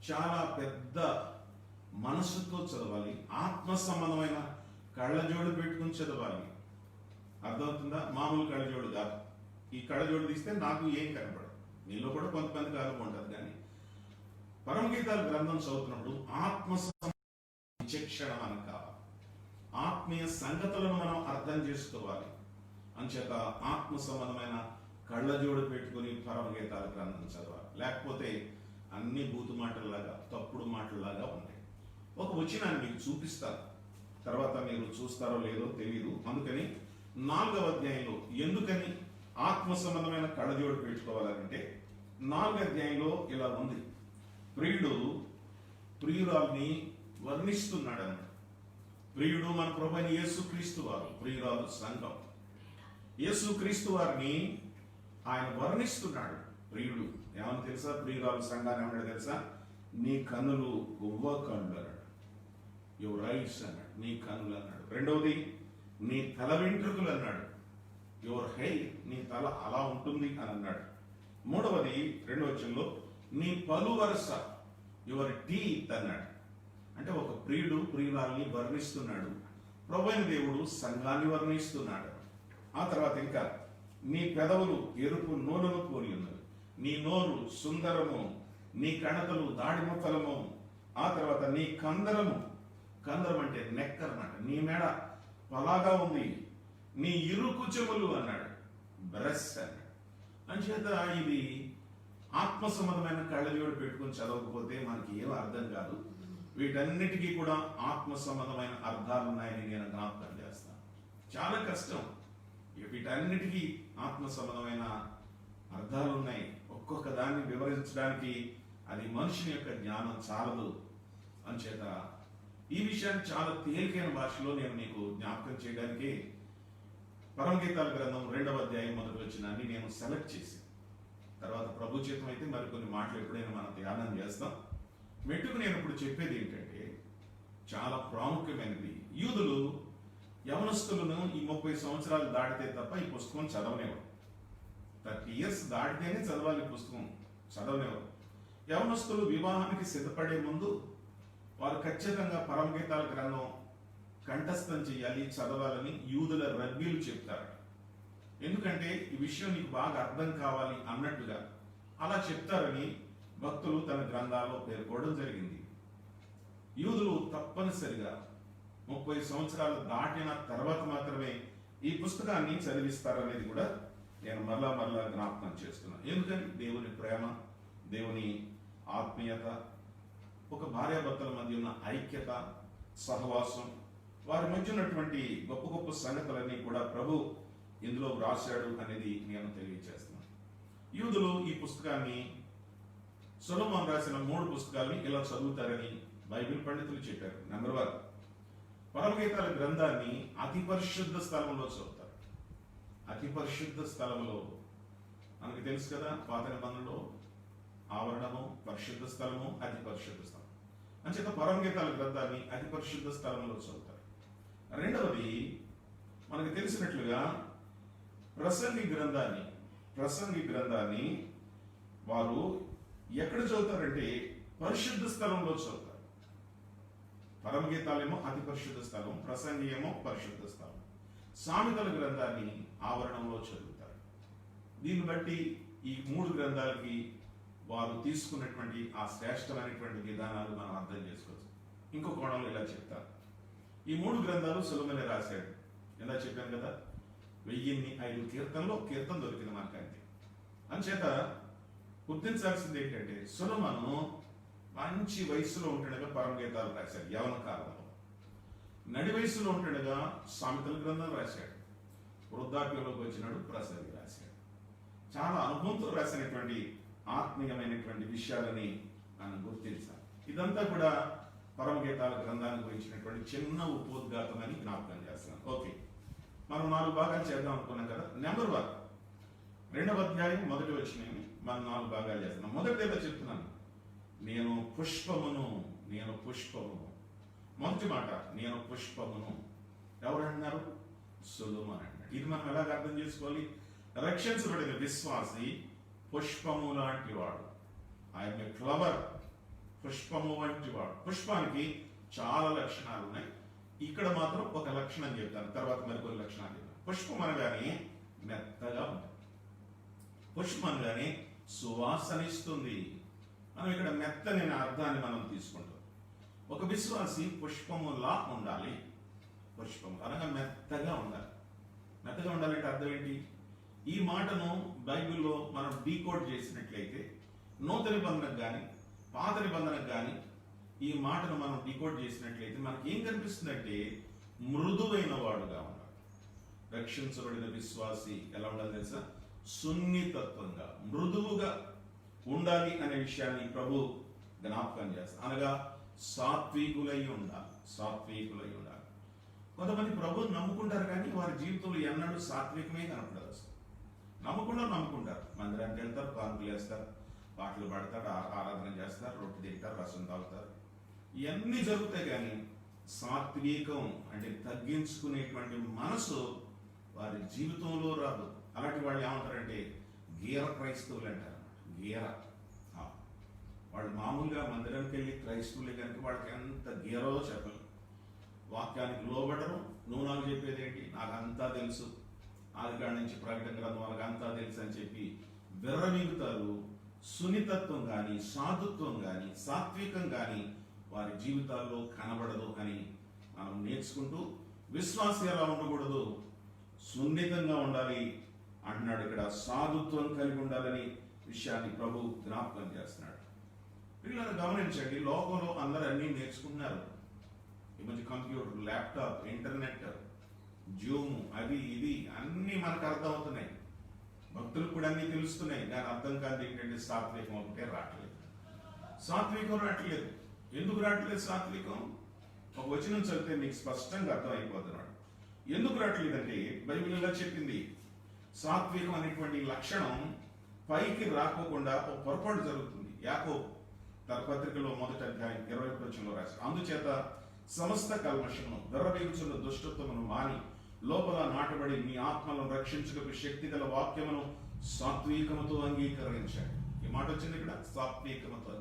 చాలా పెద్ద మనసుతో చదవాలి. ఆత్మ సంబంధమైన కళ్ళజోడు పెట్టుకుని చదవాలి. అర్థమవుతుందా? మామూలు కళ్ళజోడు కాదు. ఈ కళ్ళజోడు తీస్తే నాకు ఏం కనపడదు, మీలో కూడా కొంతమందికి అనుకుంటుంది. కానీ పరమగీతాల గ్రంథం చదువుతున్నప్పుడు ఆత్మ విచక్షణ మనకు కావాలి. ఆత్మీయ సంగతులను మనం అర్థం చేసుకోవాలి. అంచేత ఆత్మ సంబంధమైన కళ్ళజోడు పెట్టుకుని పరమగీతాల గ్రంథం చదవాలి. లేకపోతే అన్ని బూతు మాటల్లాగా, తప్పుడు మాటల్లాగా ఉంటాయి. ఒక వచనాన్ని మీకు చూపిస్తాను, తర్వాత మీరు చూస్తారో లేదో తెలియదు. అందుకని 4వ అధ్యాయంలో ఎందుకని ఆత్మ సంబంధమైన కళ్ళజోడు పెట్టుకోవాలంటే 4వ అధ్యాయంలో ఇలా ఉంది. ప్రియుడు ప్రియురాల్ని వర్ణిస్తున్నాడు అన్నమాట. ప్రియుడు మన ప్రభువైన యేసుక్రీస్తు వారు, ప్రియురాలు సంఘం. యేసుక్రీస్తు వారిని ఆయన వర్ణిస్తున్నాడు. ప్రియుడు ఏమని తెలుసా? ప్రియురాలు సంఘాన్ని ఏమన్నాడు తెలుసా? నీ కన్నులు గువ్వ కన్నులు అన్నాడు. యువర్ ఐస్ అన్నాడు. నీ కన్నులు అన్నాడు. రెండవది నీ తల వెంట్రుకలు అన్నాడు. యువర్ హెయిర్, నీ తల అలా ఉంటుంది అని అన్నాడు. మూడవది 2వ వచనంలో నీ పలు వరస, యువర్ టీత్ అన్నాడు. అంటే ఒక ప్రియుడు ప్రియురాల్ని వర్ణిస్తున్నాడు. ప్రభువైన దేవుడు సంఘాన్ని వర్ణిస్తున్నాడు. ఆ తర్వాత ఇంకా నీ పెదవులు ఎరుపు నూనెను పోలి ఉన్నవి, నీ నోరు సుందరము, నీ కణతలు దాడిమ ఫలము. ఆ తర్వాత నీ కందరము అంటే నెక్ అన్నమాట. నీ మెడ పలాగా ఉంది, నీ ఇరుకు చెవులు అన్నాడు, బ్రెస్ట్ అన్నాడు. అంచేత ఇది ఆత్మ సంబంధమైన కళ్ళజోడు పెట్టుకుని చదవకపోతే మనకి ఏం అర్థం కాదు. వీటన్నిటికీ కూడా ఆత్మ సంబంధమైన అర్థాలు ఉన్నాయని నేను జ్ఞాపకం చేస్తాను. చాలా కష్టం. వీటన్నిటికీ ఆత్మ సంబంధమైన అర్థాలు ఉన్నాయి. ఒక్కొక్క దాన్ని వివరించడానికి అది మనుషుని యొక్క జ్ఞానం చాలదు. అంచేత ఈ విషయాన్ని చాలా తేలికైన భాషలో నేను మీకు జ్ఞాపకం చేయడానికి పరమగీతాల గ్రంథం 2వ అధ్యాయం 1వ వచనాన్ని నేను సెలెక్ట్ చేసి, తర్వాత ప్రభు చేతం అయితే మరికొన్ని మాటలు ఎప్పుడైనా మనం ధ్యానం చేస్తాం. మెట్టుకు నేను ఇప్పుడు చెప్పేది ఏంటంటే చాలా ప్రాముఖ్యమైనది. యూదులు యవనస్తులను ఈ 30 సంవత్సరాలు దాటితే తప్ప ఈ పుస్తకం చదవనేవారు. 30 years దాటితేనే చదవాలి ఈ పుస్తకం, చదవనేవారు. యవనస్తులు వివాహానికి సిద్ధపడే ముందు వారు ఖచ్చితంగా పరమగీతాల గ్రంథం కంఠస్థం చేయాలి, చదవాలని యూదుల రబ్బీలు చెప్తారు. ఎందుకంటే ఈ విషయం నీకు బాగా అర్థం కావాలి అన్నట్టుగా అలా చెప్తారని భక్తులు తన గ్రంథాల్లో పేర్కోవడం జరిగింది. యూదులు తప్పనిసరిగా 30 సంవత్సరాలు దాటిన తర్వాత మాత్రమే ఈ పుస్తకాన్ని చదివిస్తారనేది కూడా నేను మరలా జ్ఞాపకం చేస్తున్నాను. ఎందుకని దేవుని ప్రేమ, దేవుని ఆత్మీయత, ఒక భార్యాభర్తల మధ్య ఉన్న ఐక్యత, సహవాసం, వారి మధ్య ఉన్నటువంటి గొప్ప గొప్ప సంగతులన్నీ కూడా ప్రభు ఇందులో వ్రాశాడు అనేది నేను తెలియజేస్తున్నాను. యూదులు ఈ పుస్తకాన్ని, సొలొమోను రాసిన 3 పుస్తకాలని ఇలా చదువుతారని బైబిల్ పండితులు చెప్పారు. నెంబర్ 1, పరమగీతాల గ్రంథాన్ని అతి పరిశుద్ధ స్థలంలో చదువుతారు. అతి పరిశుద్ధ స్థలంలో మనకు తెలుసు కదా, పాత నిబంధనలో ఆవరణము, పరిశుద్ధ స్థలము, అతి పరిశుద్ధ స్థలం. అంచేత పరమగీతాల గ్రంథాన్ని అతి పరిశుద్ధ స్థలంలో చదువుతారు. రెండవది, మనకు తెలిసినట్లుగా ప్రసంగి గ్రంథాన్ని వారు ఎక్కడ చదువుతారంటే పరిశుద్ధ స్థలంలో చదువుతారు. పరమగీతాలేమో అతి పరిశుద్ధ స్థలం, ప్రసంగి ఏమో పరిశుద్ధ స్థలం. సామెతల గ్రంథాన్ని ఆవరణంలో చదువుతారు. దీన్ని బట్టి ఈ 3 గ్రంథాలకి వారు తీసుకున్నటువంటి ఆ శ్రేష్టమైనటువంటి విధానాలు మనం అర్థం చేసుకోవచ్చు. ఇంకో కోణంలో ఇలా చెప్తారు, ఈ 3 గ్రంథాలు సొలొమోనే రాశాడు. ఎలా చెప్పాను కదా, 1005 కీర్తనలో కీర్తన దొరికింది మనకి. అంతే అంచేత గుర్తించాల్సింది ఏంటంటే, సొలొమోను మంచి వయసులో ఉంటుండగా పరమగీతాలు రాశాడు. యవన కాలంలో నడి వయసులో ఉంటుండగా సామెతల గ్రంథం రాశాడు. వృద్ధాప్యంలోకి వచ్చినాడు ప్రసంగి రాశాడు. చాలా అనుభవంతో రాసినటువంటి ఆత్మీయమైనటువంటి విషయాలని మనం గుర్తించాలి. ఇదంతా కూడా పరమగీతాల గ్రంథానికి వహించినటువంటి చిన్న ఉపోద్ఘాతమని జ్ఞాపకం చేస్తున్నాను. ఓకే, మనం 4 భాగాలు చేద్దాం అనుకున్నాం కదా. నెంబర్ 1, 2వ అధ్యాయం 1వ వచనాన్ని మనం 4 భాగాలు చేస్తున్నాం. మొదటిగా చెప్తున్నాను, నేను పుష్పమును, నేను పుష్పమును. మొదటి మాట, నేను పుష్పమును. ఎవరు అన్నారు? సొలొమోను అన్నాడు. ఇది మనం ఎలాగ అర్థం చేసుకోవాలి? రక్షించబడిన విశ్వాసి పుష్పము లాంటి వాడు. ఆయన ఫ్లవర్, పుష్పము వంటి వాడు. పుష్పానికి చాలా లక్షణాలు ఉన్నాయి. ఇక్కడ మాత్రం ఒక లక్షణం చెప్తాను, తర్వాత మరికొన్ని లక్షణాలు చెప్తాను. పుష్పం అనగానే మెత్తగా ఉంటుంది. పుష్పం అనగానే సువాసనిస్తుంది. మనం ఇక్కడ మెత్తని అర్థాన్ని మనం తీసుకుంటాం. ఒక విశ్వాసి పుష్పములా ఉండాలి. పుష్పం అనగా మెత్తగా ఉండాలి. మెత్తగా ఉండాలంటే అర్థం ఏంటి? ఈ మాటను బైబిల్లో మనం డీకోడ్ చేసినట్లయితే, నూతన నిబంధనకు కానీ పాత నిబంధనకు కానీ ఈ మాటను మనం డీకోడ్ చేసినట్లయితే మనకి ఏం కనిపిస్తుందంటే, మృదువైన వాడుగా ఉండాలి. రక్షించబడిన విశ్వాసి ఎలా ఉండాలి తెలుసా? సున్నితత్వంగా, మృదువుగా ఉండాలి అనే విషయాన్ని ప్రభు జ్ఞాపకం చేస్తారు. అనగా సాత్వికులై ఉండాలి. సాత్వికులై ఉండాలి. కొంతమంది ప్రభుని నమ్ముకుంటారు కానీ వారి జీవితంలో ఎన్నడూ సాత్వికమే కనపడదు. అసలు నమ్ముకుంటారు, మందిరానికి వెళ్తారు, కానుకలు వేస్తారు, పాటలు పాడతారు, ఆరాధన చేస్తారు, రొట్టె తింటారు, రసం తాగుతారు, ఇవన్నీ జరుగుతాయి. కానీ సాత్వికం అంటే తగ్గించుకునేటువంటి మనసు వారి జీవితంలో రాదు. అలాంటి వాళ్ళు ఏమంటారంటే గీర క్రైస్తవులు అంటారు. గీర, వాళ్ళు మామూలుగా మందిరానికి వెళ్ళి క్రైస్తవులే కనుక వాళ్ళకి ఎంత గీరో చెప్పరు. వాక్యానికి లోబడరు. నువ్వు నాకు చెప్పేది ఏంటి, నాకు అంతా తెలుసు, ఆదికాండం నుంచి ప్రకటన గ్రంథం వాళ్ళకి అంతా తెలుసు అని చెప్పి విర్రవీగుతారు. సున్నితత్వం కానీ, సాధుత్వం కానీ, సాత్వికం కానీ వారి జీవితాల్లో కనబడదు అని మనం నేర్చుకుంటూ, విశ్వాసం ఎలా ఉండకూడదు, సున్నితంగా ఉండాలి అంటున్నాడు. ఇక్కడ సాధుత్వం కలిగి ఉండాలని విషయాన్ని ప్రభు జ్ఞాపకం చేస్తున్నాడు. పిల్లలను గమనించండి, లోకంలో అందరూ అన్నీ నేర్చుకుంటున్నారు. ఈ మధ్య కంప్యూటర్, ల్యాప్టాప్, ఇంటర్నెట్, జూమ్, అది ఇది అన్నీ మనకు అర్థం అవుతున్నాయి. భక్తులకు కూడా అన్నీ తెలుస్తున్నాయి. దాని అర్థం కాదు ఏంటంటే సాత్వికం ఒకటే రావట్లేదు. సాత్వికం రావట్లేదు. ఎందుకు రావట్లేదు సాత్వికం? ఒక వచనం చదివితే మీకు స్పష్టంగా అర్థం అయిపోతున్నాడు. ఎందుకు రావట్లేదంటే బైబిల్ ఇలా చెప్పింది. సాత్వికం అనేటువంటి లక్షణం పైకి రాకోకుండా ఒక పొరపాటు జరుగుతుంది. యాకోబు తన పత్రికలో 1వ అధ్యాయం 21వ వచనంలో రాశారు, అందుచేత సమస్త కల్మషమును, వెర్రవీగుచున్న దుష్టత్వమును మాని లోపల నాటబడి మీ ఆత్మలను రక్షించుటకు శక్తి గల వాక్యమును సాత్వికముతో అంగీకరించాడు. ఈ మాట వచ్చింది ఇక్కడ, సాత్వికముతో.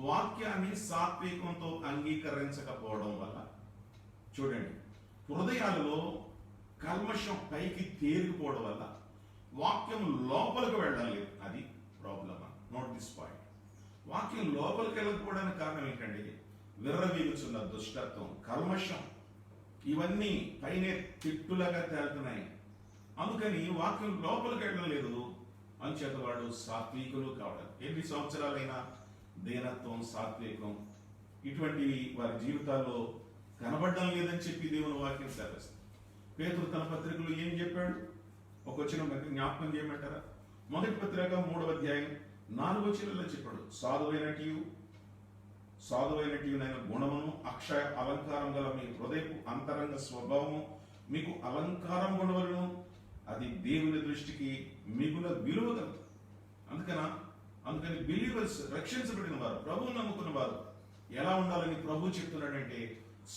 వాక్యాన్ని సాత్వికంతో అంగీకరించకపోవడం వల్ల చూడండి, హృదయాలలో కల్మషం పైకి తేలిపోవడం వల్ల వాక్యం లోపలికి వెళ్ళాలి. అది ప్రాబ్లమ్. Note this point. వాక్యం లోపలికి వెళ్ళకపోవడానికి కారణం ఏంటండి? విర్రవీగుచున్న దుష్టత్వం, కల్మషం, ఇవన్నీ పైనే తిట్టులాగా తేలుతున్నాయి. అందుకని వాక్యం లోపలికి వెళ్ళడం లేదు. అంచేత వాడు సాత్వికులు కావడం. ఎన్ని సంవత్సరాలైనా దీనత్వం, సాత్వికం ఇటువంటివి వారి జీవితాల్లో కనబడడం లేదని చెప్పి దేవుని వాక్యం సెలవిస్తుంది. పేతురు తన పత్రికలో ఏం చెప్పాడు? ఒక వచనం జ్ఞాపకం చేయమంటారా? మొదటి పత్రిక 3వ అధ్యాయం 4వ వచనంలో చెప్పాడు, సాధువైనటినైన గుణమును, అక్షయ అలంకారం గల మీ హృదయపు అంతరంగ స్వభావము మీకు అలంకారం ఉండవలను, అది దేవుని దృష్టికి మిగుల విలువ కలదు. అందుకని బిలీవర్స్, రక్షించబడిన వారు, ప్రభువు నమ్ముకున్న వారు ఎలా ఉండాలని ప్రభు చెప్తున్నాడంటే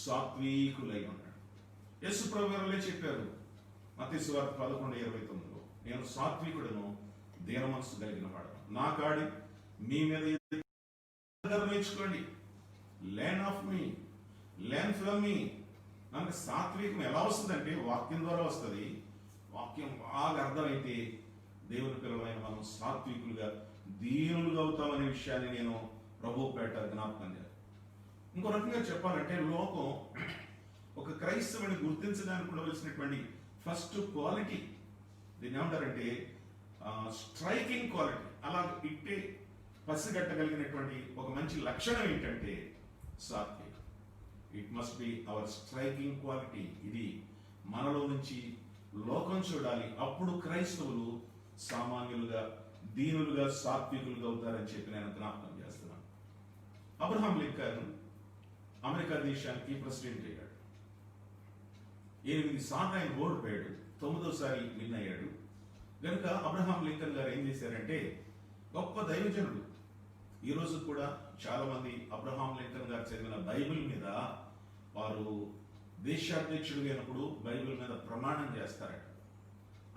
సాత్వికులై ఉన్నాడు. యేసు ప్రభు గారు చెప్పారు మత్తయి సువార్త 11:29, నేను సాత్వికుడను, దీన మనసు కలిగిన వాడను. నా కాడి మీ మీద నేర్చుకోండి. Learn of me, learn from మీ. మనకు సాత్వికం ఎలా వస్తుందంటే వాక్యం ద్వారా వస్తుంది. వాక్యం బాగా అర్థమైతే దేవుని పిల్లలైన మనం సాత్వికులుగా దీనులుగా అవుతామనే విషయాన్ని నేను ప్రభు పేట జ్ఞాపకం చేయాలి. ఇంకో రకంగా చెప్పాలంటే లోకం ఒక క్రైస్తవుని గుర్తించడానికి ఉండవలసినటువంటి ఫస్ట్ క్వాలిటీ, దీన్ని ఏమంటారంటే స్ట్రైకింగ్ క్వాలిటీ, అలా ఇట్టే పసిగట్టగలిగినటువంటి ఒక మంచి లక్షణం ఏంటంటే సాత్వికం. It must be our striking quality. ఇది మనలో నుంచి లోకం చూడాలి. అప్పుడు క్రైస్తవులు సామాన్యులుగా, దీనులుగా, సాత్వికులుగా అవుతారని చెప్పి నేను జ్ఞాపకం చేస్తున్నాను. అబ్రహాం లింకన్ అమెరికా దేశానికి ప్రెసిడెంట్ అయ్యాడు. 8 సార్లు ఆయన ఓడిపోయాడు, 9వసారి విన్ అయ్యాడు. కనుక అబ్రహాం లింకన్ గారు ఏం చేశారంటే గొప్ప దైవజనుడు. ఈ రోజు కూడా చాలా మంది అబ్రహాం లింకన్ గారు చదివిన బైబిల్ మీద వారు దేశాధ్యక్షుడు అయినప్పుడు బైబిల్ మీద ప్రమాణం చేస్తారట.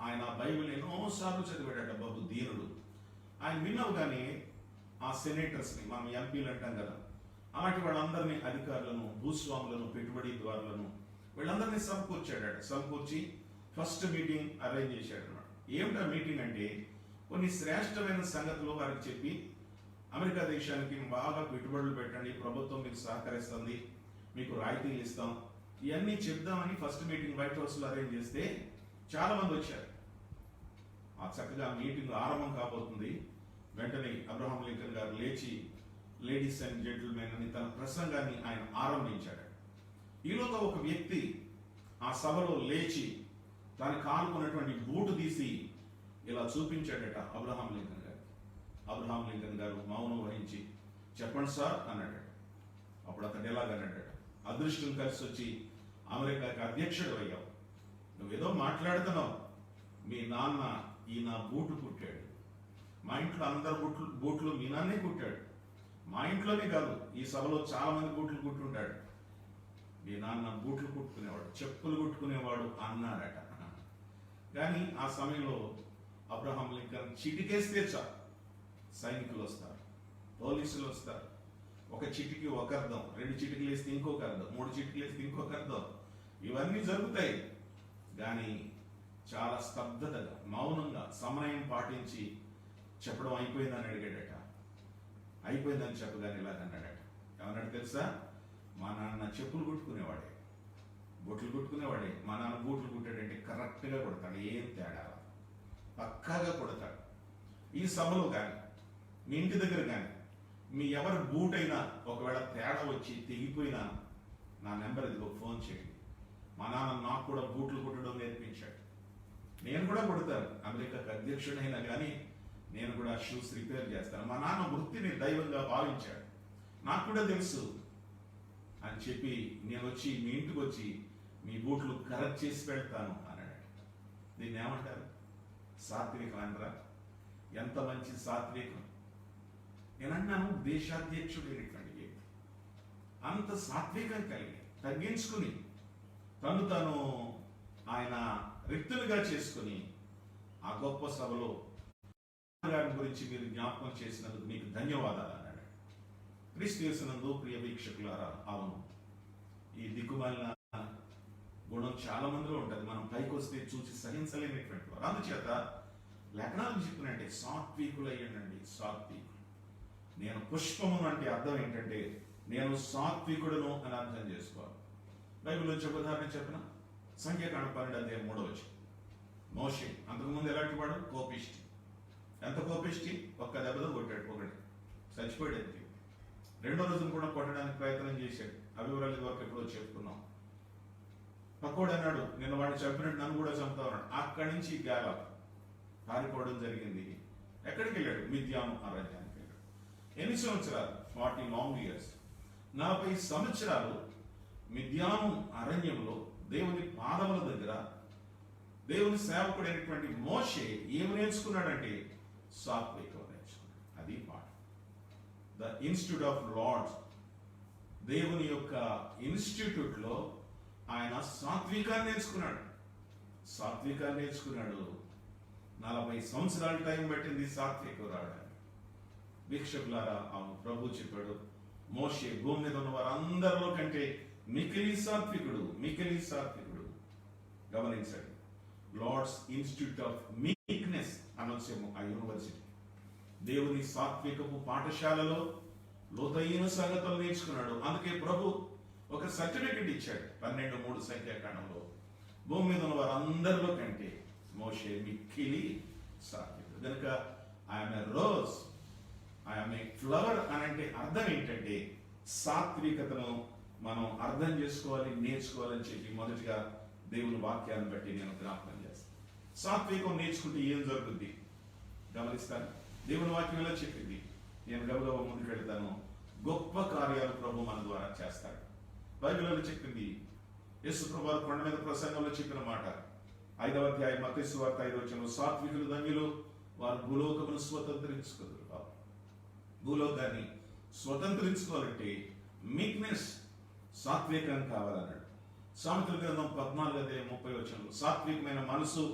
ఆయన బైబిల్ ఎన్నోసార్లు చదివాడట, బహు దీనుడు. ఆయన విన్నవుగానే ఆ సెనేటర్స్ని, మనం ఎంపీలు అంటాం కదా, అలాంటి వాళ్ళందరినీ, అధికారులను, భూస్వాములను, పెట్టుబడిదారులను, వీళ్ళందరినీ సమకూర్చాడట. సమకూర్చి ఫస్ట్ మీటింగ్ అరేంజ్ చేశాడు అన్నమాట. ఏమిటా మీటింగ్ అంటే కొన్ని శ్రేష్టమైన సంగతులు వారికి చెప్పి, అమెరికా దేశానికి బాగా పెట్టుబడులు పెట్టండి, ప్రభుత్వం మీకు సహకరిస్తుంది, మీకు రాయితీలు ఇస్తాం, ఇవన్నీ చెప్దామని ఫస్ట్ మీటింగ్ వైట్ హౌస్ లో అరేంజ్ చేస్తే చాలా మంది వచ్చారు. ఆ చక్కగా మీటింగ్ ఆరంభం కాబోతుంది. వెంటనే అబ్రహాం లింకన్ గారు లేచి లేడీస్ అండ్ జెంటిల్మెన్ అని తన ప్రసంగాన్ని ఆయన ఆరంభించాడు. ఈలోగా ఒక వ్యక్తి ఆ సభలో లేచి తన కాలుకున్నటువంటి బూటు తీసి ఇలా చూపించాడట అబ్రహాం లింకన్ గారు. అబ్రహాం లింకన్ గారు మౌనం వహించి చెప్పండి సార్ అన్నాడు. అప్పుడు అతడు ఎలాగన్నాడట, అదృష్టం కలిసి వచ్చి అమెరికాకి అధ్యక్షుడు అయ్యావు, నువ్వేదో మాట్లాడుతున్నావు, మీ నాన్న ఈ నా బూటు కుట్టాడు, మా ఇంట్లో అందరు బూట్లు మీ నాన్నే కుట్టాడు, మా ఇంట్లోనే కాదు ఈ సభలో చాలా మంది బూట్లు కుట్టుంటాడు, మీ నాన్న బూట్లు కుట్టుకునేవాడు, చెప్పులు కుట్టుకునేవాడు అన్నాడట. కానీ ఆ సమయంలో అబ్రహాం లింకన్ చిటికేస్తే చాలు సైనికులు వస్తారు, పోలీసులు వస్తారు. ఒక చిటికి ఒక అర్థం, 2 చిటికలు వేస్తే ఇంకొక అర్థం, 3 చిటికలు వేస్తే ఇంకొక అర్థం, ఇవన్నీ జరుగుతాయి. కానీ చాలా స్తబ్దతగా, మౌనంగా, సమయం పాటించి చెప్పడం అయిపోయిందని అడిగాడట. అయిపోయిందని చెప్పగానే ఇలాగన్నాడట. ఏమన్నాడు తెలుసా? మా నాన్న చెప్పులు కుట్టుకునేవాడే, బొట్లు కుట్టుకునేవాడే, మా నాన్న బూట్లు కుట్టాడంటే కరెక్ట్గా కొడతాడు, ఏం తేడా, పక్కాగా కొడతాడు. ఈ సభలో కానీ, మీ ఇంటి దగ్గర కానీ, మీ ఎవరి బూట్ అయినా ఒకవేళ తేడా వచ్చి తెగిపోయినా నా నెంబర్ ఇదిగో, ఫోన్ చేయండి. మా నాన్న నాకు కూడా బూట్లు కుట్టడం నేర్పించాడు, నేను కూడా కుడతాను. అమెరికాకు అధ్యక్షుడైనా కానీ నేను కూడా షూస్ రిపేర్ చేస్తాను. మా నాన్న వృత్తిని దైవంగా భావించాడు, నాకు కూడా తెలుసు అని చెప్పి నేను వచ్చి మీ ఇంటికి వచ్చి మీ బూట్లు కరెక్ట్ చేసి పెడతాను అన్నాడు. దీన్ని ఏమంటారు? సాత్వికం అనరా? ఎంత మంచి సాత్వికం! నేను అన్నాను, దేశాధ్యక్షుడైనటువంటి వ్యక్తి అంత సాత్వికం కలిగి తగ్గించుకుని తను తాను ఆయన రిక్తులుగా చేసుకుని ఆ గొప్ప సభలో గారి గురించి మీరు జ్ఞాపకం చేసినందుకు మీకు ధన్యవాదాలు అన్నాడు. క్రీస్తు యేసునందు ప్రియ వీక్షకులారా, అవును, ఈ దిక్కుమాలిన గుణం చాలా మందిలో ఉంటుంది. మనం పైకి వస్తే చూసి సహించలేనటువంటి వారు. అందుచేత లేఖనాలు చెప్పినట్టే సాత్వికులయ్యండి, సాత్వికులు. నేను పుష్పమును అంటే అర్థం ఏంటంటే నేను సాత్వికుడును అని అర్థం చేసుకోవాలి. బైబిల్ నుంచి ఒక ఉదాహరణ చెప్పిన సంఖ్యాకాండం 12:3 మోషే అంతకుముందు ఎలాంటి వాడు? కోపిష్టి. ఎంత కోపిష్టి? ఒక్క దెబ్బతో కొట్టాడు, ఒకటి చచ్చిపోయాడు. రెండో రోజును కూడా కొట్టడానికి ప్రయత్నం చేశాడు. ఆ వివరాలు వరకు ఎప్పుడో చెప్పుకున్నాం. పక్కోడు అన్నాడు, నిన్న వాడిని చంపినట్టు నన్ను కూడా చంపుతామన్నాడు. అక్కడి నుంచి గాలా పారిపోవడం జరిగింది. ఎక్కడికి వెళ్ళాడు? మిద్యాను అరణ్యానికి వెళ్ళాడు. ఎన్ని సంవత్సరాలు? 40 long years. 40 సంవత్సరాలు మిద్యాను అరణ్యంలో దేవుని పాదముల దగ్గర దేవుని సేవకుడైనటువంటి మోషే ఏమి నేర్చుకున్నాడంటే సాత్వికం నేర్చుకున్నాడు. అది పాట. ద ఇన్స్టిట్యూట్ ఆఫ్ లార్డ్స్, దేవుని యొక్క ఇన్స్టిట్యూట్ లో ఆయన సాత్వికాన్ని నేర్చుకున్నాడు. సాత్వికాన్ని నేర్చుకున్నాడు. 40 సంవత్సరాల టైం పట్టింది సాత్వికం రావడానికి. వీక్షకులారా, అవును, ప్రభు చెప్పాడు, మోషే భూమి మీద ఉన్న వారందరిలో కంటే మికిలి సాత్వికుడు, మికిలి సాత్వికుడు. గమనించండి, లార్డ్స్ ఇన్స్టిట్యూట్ ఆఫ్ మీక్నెస్ అనొచ్చేమో ఆ యూనివర్సిటీ. దేవుని సాత్వికపు పాఠశాలలో లోతైన సంగతులు నేర్చుకున్నాడు. అందుకే ప్రభు ఒక సర్టిఫికెట్ ఇచ్చాడు 12:3 సంఖ్యాకాండంలో. భూమి మీద ఉన్న వారందరిలో కంటే మోషే మిక్కిలి సాత్వికుడు. కనుక I'm a rose, I'm a flower అనంటే అర్థం ఏంటంటే సాత్వికతను మనం అర్థం చేసుకోవాలి, నేర్చుకోవాలని చెప్పి మొదటిగా దేవుని వాక్యాన్ని బట్టి నేను జ్ఞాపకం చేస్తాను. సాత్వికం నేర్చుకుంటే ఏం జరుగుద్ది గమనిస్తాను. దేవుని వాక్యం ఎలా చెప్పింది, నేను గబగబా ముందుకు వెళ్తాను. గొప్ప కార్యాలు ప్రభు మన ద్వారా చేస్తాడు. బైబిల్లో చెప్పింది, యేసు ప్రభు కొండ మీద ప్రసంగంలో చెప్పిన మాట, 5వ అధ్యాయం మత్తయి సువార్త 5వ వచనంలో, సాత్వికులు ధన్యులు, వారు భూలోకమును స్వతంత్రించుకోరు. భూలోకాన్ని స్వతంత్రించుకోవాలంటే మీక్నెస్, సాత్వికం కావాలన్నాడు. సామెతల గ్రంథం 14:30 వచనంలో, సాత్వికమైన మనసు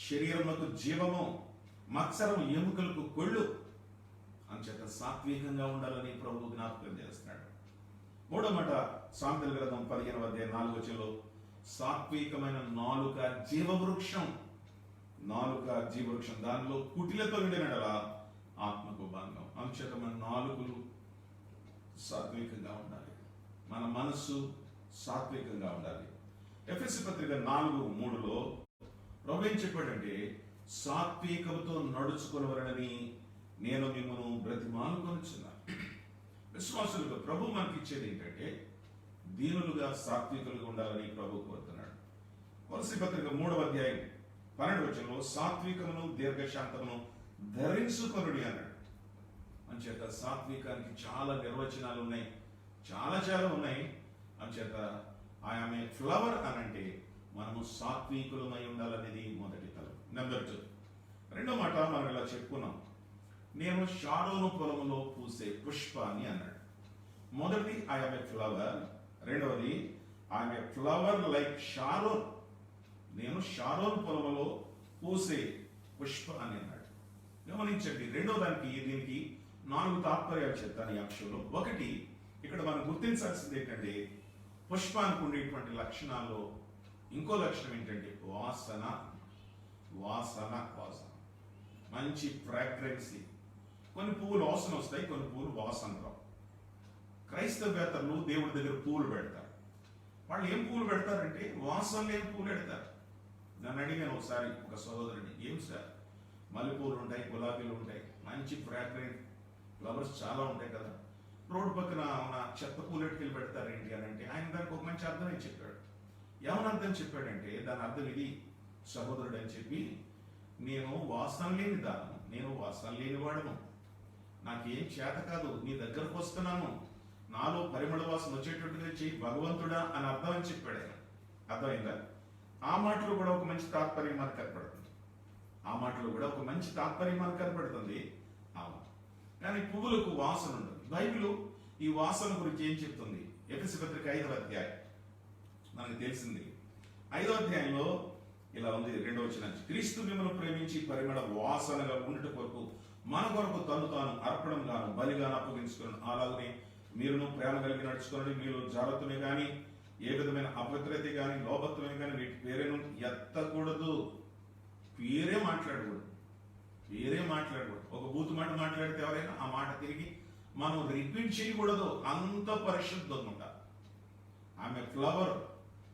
శరీరములకు జీవము, మత్సరం ఎముకలకు కొళ్ళు. అంచేత సాత్వికంగా ఉండాలని ప్రభు జ్ఞాపకం చేస్తున్నాడు. మూడో మాట సామెతల గ్రంథం 15:4 వచనంలో, సాత్వికమైన నాలుక జీవవృక్షం, నాలుక జీవవృక్షం, దానిలో కుటిలతో నిండినడలా ఆత్మకు భంగం. అంచేత మన నాలుకలు సాత్వికంగా ఉండాలి, మన మనస్సు సాత్వికంగా ఉండాలి. ఎఫెసీ పత్రిక 4:3లో ప్రభు ఏం చెప్పాడంటే, సాత్వికముతో నడుచుకునవలనని నేను మిమ్మల్ని బ్రతిమాలుకొనుచున్నాను. విశ్వాసులుగా ప్రభు మనకి ఇచ్చేది ఏంటంటే దీనులుగా సాత్వికులుగా ఉండాలని ప్రభు కోరుతున్నాడు. కొలస్సీ పత్రిక 3వ అధ్యాయం 12వ వచనంలో, సాత్వికమును దీర్ఘశాంతమును ధరించుకొనుడి అన్నాడు. అంచేత సాత్వికానికి చాలా నిర్వచనాలు ఉన్నాయి, చాలా ఉన్నాయి. అంచేత ఐఎమ్ ఏ ఫ్లవర్ అనంటే మనము సాత్వికులమై ఉండాలనేది మొదటి తలం. నెంబర్ 2, రెండో మాట మనం ఇలా చెప్పుకున్నాం, నేను షారోను పొలములో పూసే పుష్పాన్ని అన్నాడు. మొదటిది ఐఎమ్ ఏ ఫ్లవర్, రెండవది I'm a flower like Sharon, నేను షారోన్ పొలములో పూసే పుష్పాన్ని అన్నాడు. గమనించండి, రెండో దీనికి 4 తాత్పర్యాలు చెప్తాను ఈ అంశంలో. ఒకటి, ఇక్కడ మనం గుర్తించాల్సింది ఏంటంటే పుష్పానికి ఉండేటువంటి లక్షణాల్లో ఇంకో లక్షణం ఏంటంటే వాసన, వాసన, వాసన, మంచి ఫ్రాగ్రెన్సీ. కొన్ని పువ్వులు వాసన వస్తాయి, కొన్ని పువ్వులు వాసన రావు. క్రైస్తవేతరులు దేవుడి దగ్గర పువ్వులు పెడతారు. వాళ్ళు ఏం పువ్వులు పెడతారంటే వాసన లేని పువ్వులు పెడతారు. నన్ను అడిగాను ఒకసారి ఒక సహోదరుని, ఏం సార్, మల్లెపూలు ఉంటాయి, గులాబీలు ఉంటాయి, మంచి ఫ్రాగ్రెంట్ ఫ్లవర్స్ చాలా ఉంటాయి కదా, రోడ్డు పక్కన ఉన్న చెత్త పూలెట్టుకెళ్ళి పెడతారు ఏంటి అని అంటే, ఆయన దానికి ఒక మంచి అర్థం అని చెప్పాడు. ఏమని అర్థం చెప్పాడంటే, దాని అర్థం ఇది సహోదరుడు అని చెప్పి, నేను వాసన లేని దాను, నేను వాసన లేని వాడను, నాకేం చేత కాదు, నీ దగ్గరకు వస్తున్నాను, నాలో పరిమళ వాసన వచ్చేటట్టుగా చెయ్యి భగవంతుడా అని అర్థం అని చెప్పాడు ఆయన. అర్థమైందా? ఆ మాటలో కూడా ఒక మంచి తాత్పర్యం మనకు కనపడుతుంది. ఆ మాటలో కూడా ఒక మంచి తాత్పర్యం మనకు కనపడుతుంది. అవును, కానీ పువ్వులకు వాసన ఉండదు. బైబిల్ ఈ వాసన గురించి ఏం చెప్తుంది? ఎఫెసీ పత్రిక 5వ అధ్యాయం మనకు తెలిసింది. 5వ అధ్యాయంలో ఇలా ఉంది, 2వ వచనం, క్రీస్తు మిమ్మల్ని ప్రేమించి పరిమళ వాసనగా ఉండట కొరకు మన కొరకు తను తాను అర్పణం గాను బలిగాను అప్పగించుకున్నాను. అలాగనే మీరును ప్రేమ కలిగి నడుచుకోండి. మీరు జాగ్రత్తమే గాని ఏ విధమైన అపవిత్రత గాని లోభత్వమే గాని వీటి పేరేను ఎత్తకూడదు. పేరే మాట్లాడకూడదు, పేరే మాట్లాడకూడదు. ఒక బూతు మాట మాట్లాడితే ఎవరైనా ఆ మాట తిరిగి మనం రిపీట్ చేయకూడదు. అంత పరిశుద్ధంగా ఉండాలి. ఆమె ఫ్లవర్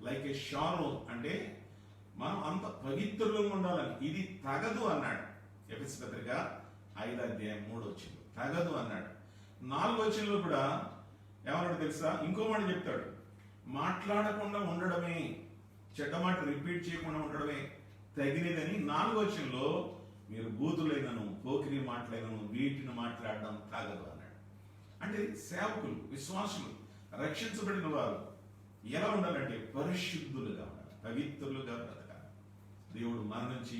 లైక్ ఏ షారో అంటే మనం అంత పవిత్రులంగా ఉండాలని. ఇది తగదు అన్నాడు. ఎఫెసీ పత్రిక 5వ అధ్యాయం 3వ వచనం తగదు అన్నాడు. 4వ వచనంలో కూడా ఏమన్నాడు తెలుసా? ఇంకో మాట చెప్తాడు, మాట్లాడకుండా ఉండడమే, చెడ్డ మాట రిపీట్ చేయకుండా ఉండడమే తగినదని 4వ వచనంలో మీరు బూతులైనను పోకిరి మాటలైనను వీటిని మాట్లాడడం తగదు అన్నాడు. అంటే సేవకులు, విశ్వాసులు, రక్షించబడిన వారు ఎలా ఉండాలంటే పరిశుద్ధులుగా ఉండాలి, పవిత్రులుగా బ్రతకాలి. దేవుడు మన నుంచి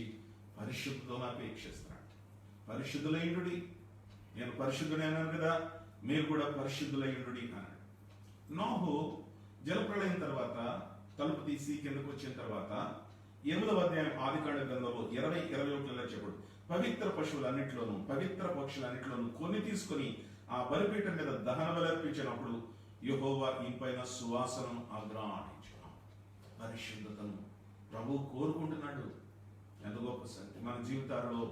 పరిశుద్ధతను అపేక్షిస్తున్నాడు. పరిశుద్ధులైండుడి, నేను పరిశుద్ధుడైనాను కదా, మీరు కూడా పరిశుద్ధులైండుడి అన్నాడు. నోహు జలప్రళయం తర్వాత తలుపు తీసి కిందకు వచ్చిన తర్వాత 8వ అధ్యాయం ఆదికాండ గ్రంథంలో 20-21 చెప్పడు, పవిత్ర పశువులన్నింటిలోనూ పవిత్ర పక్షులన్నింటిలోనూ కొన్ని తీసుకొని ఆ బలిపీఠం మీద దహన బలి అర్పించినప్పుడు యెహోవా ఈ పైన సువాసనను ఆగ్రాణించును. పరిశుద్ధతను ప్రభు కోరుకుంటున్నాడు. ఎంత గొప్ప సంగతి! మన జీవితాలలో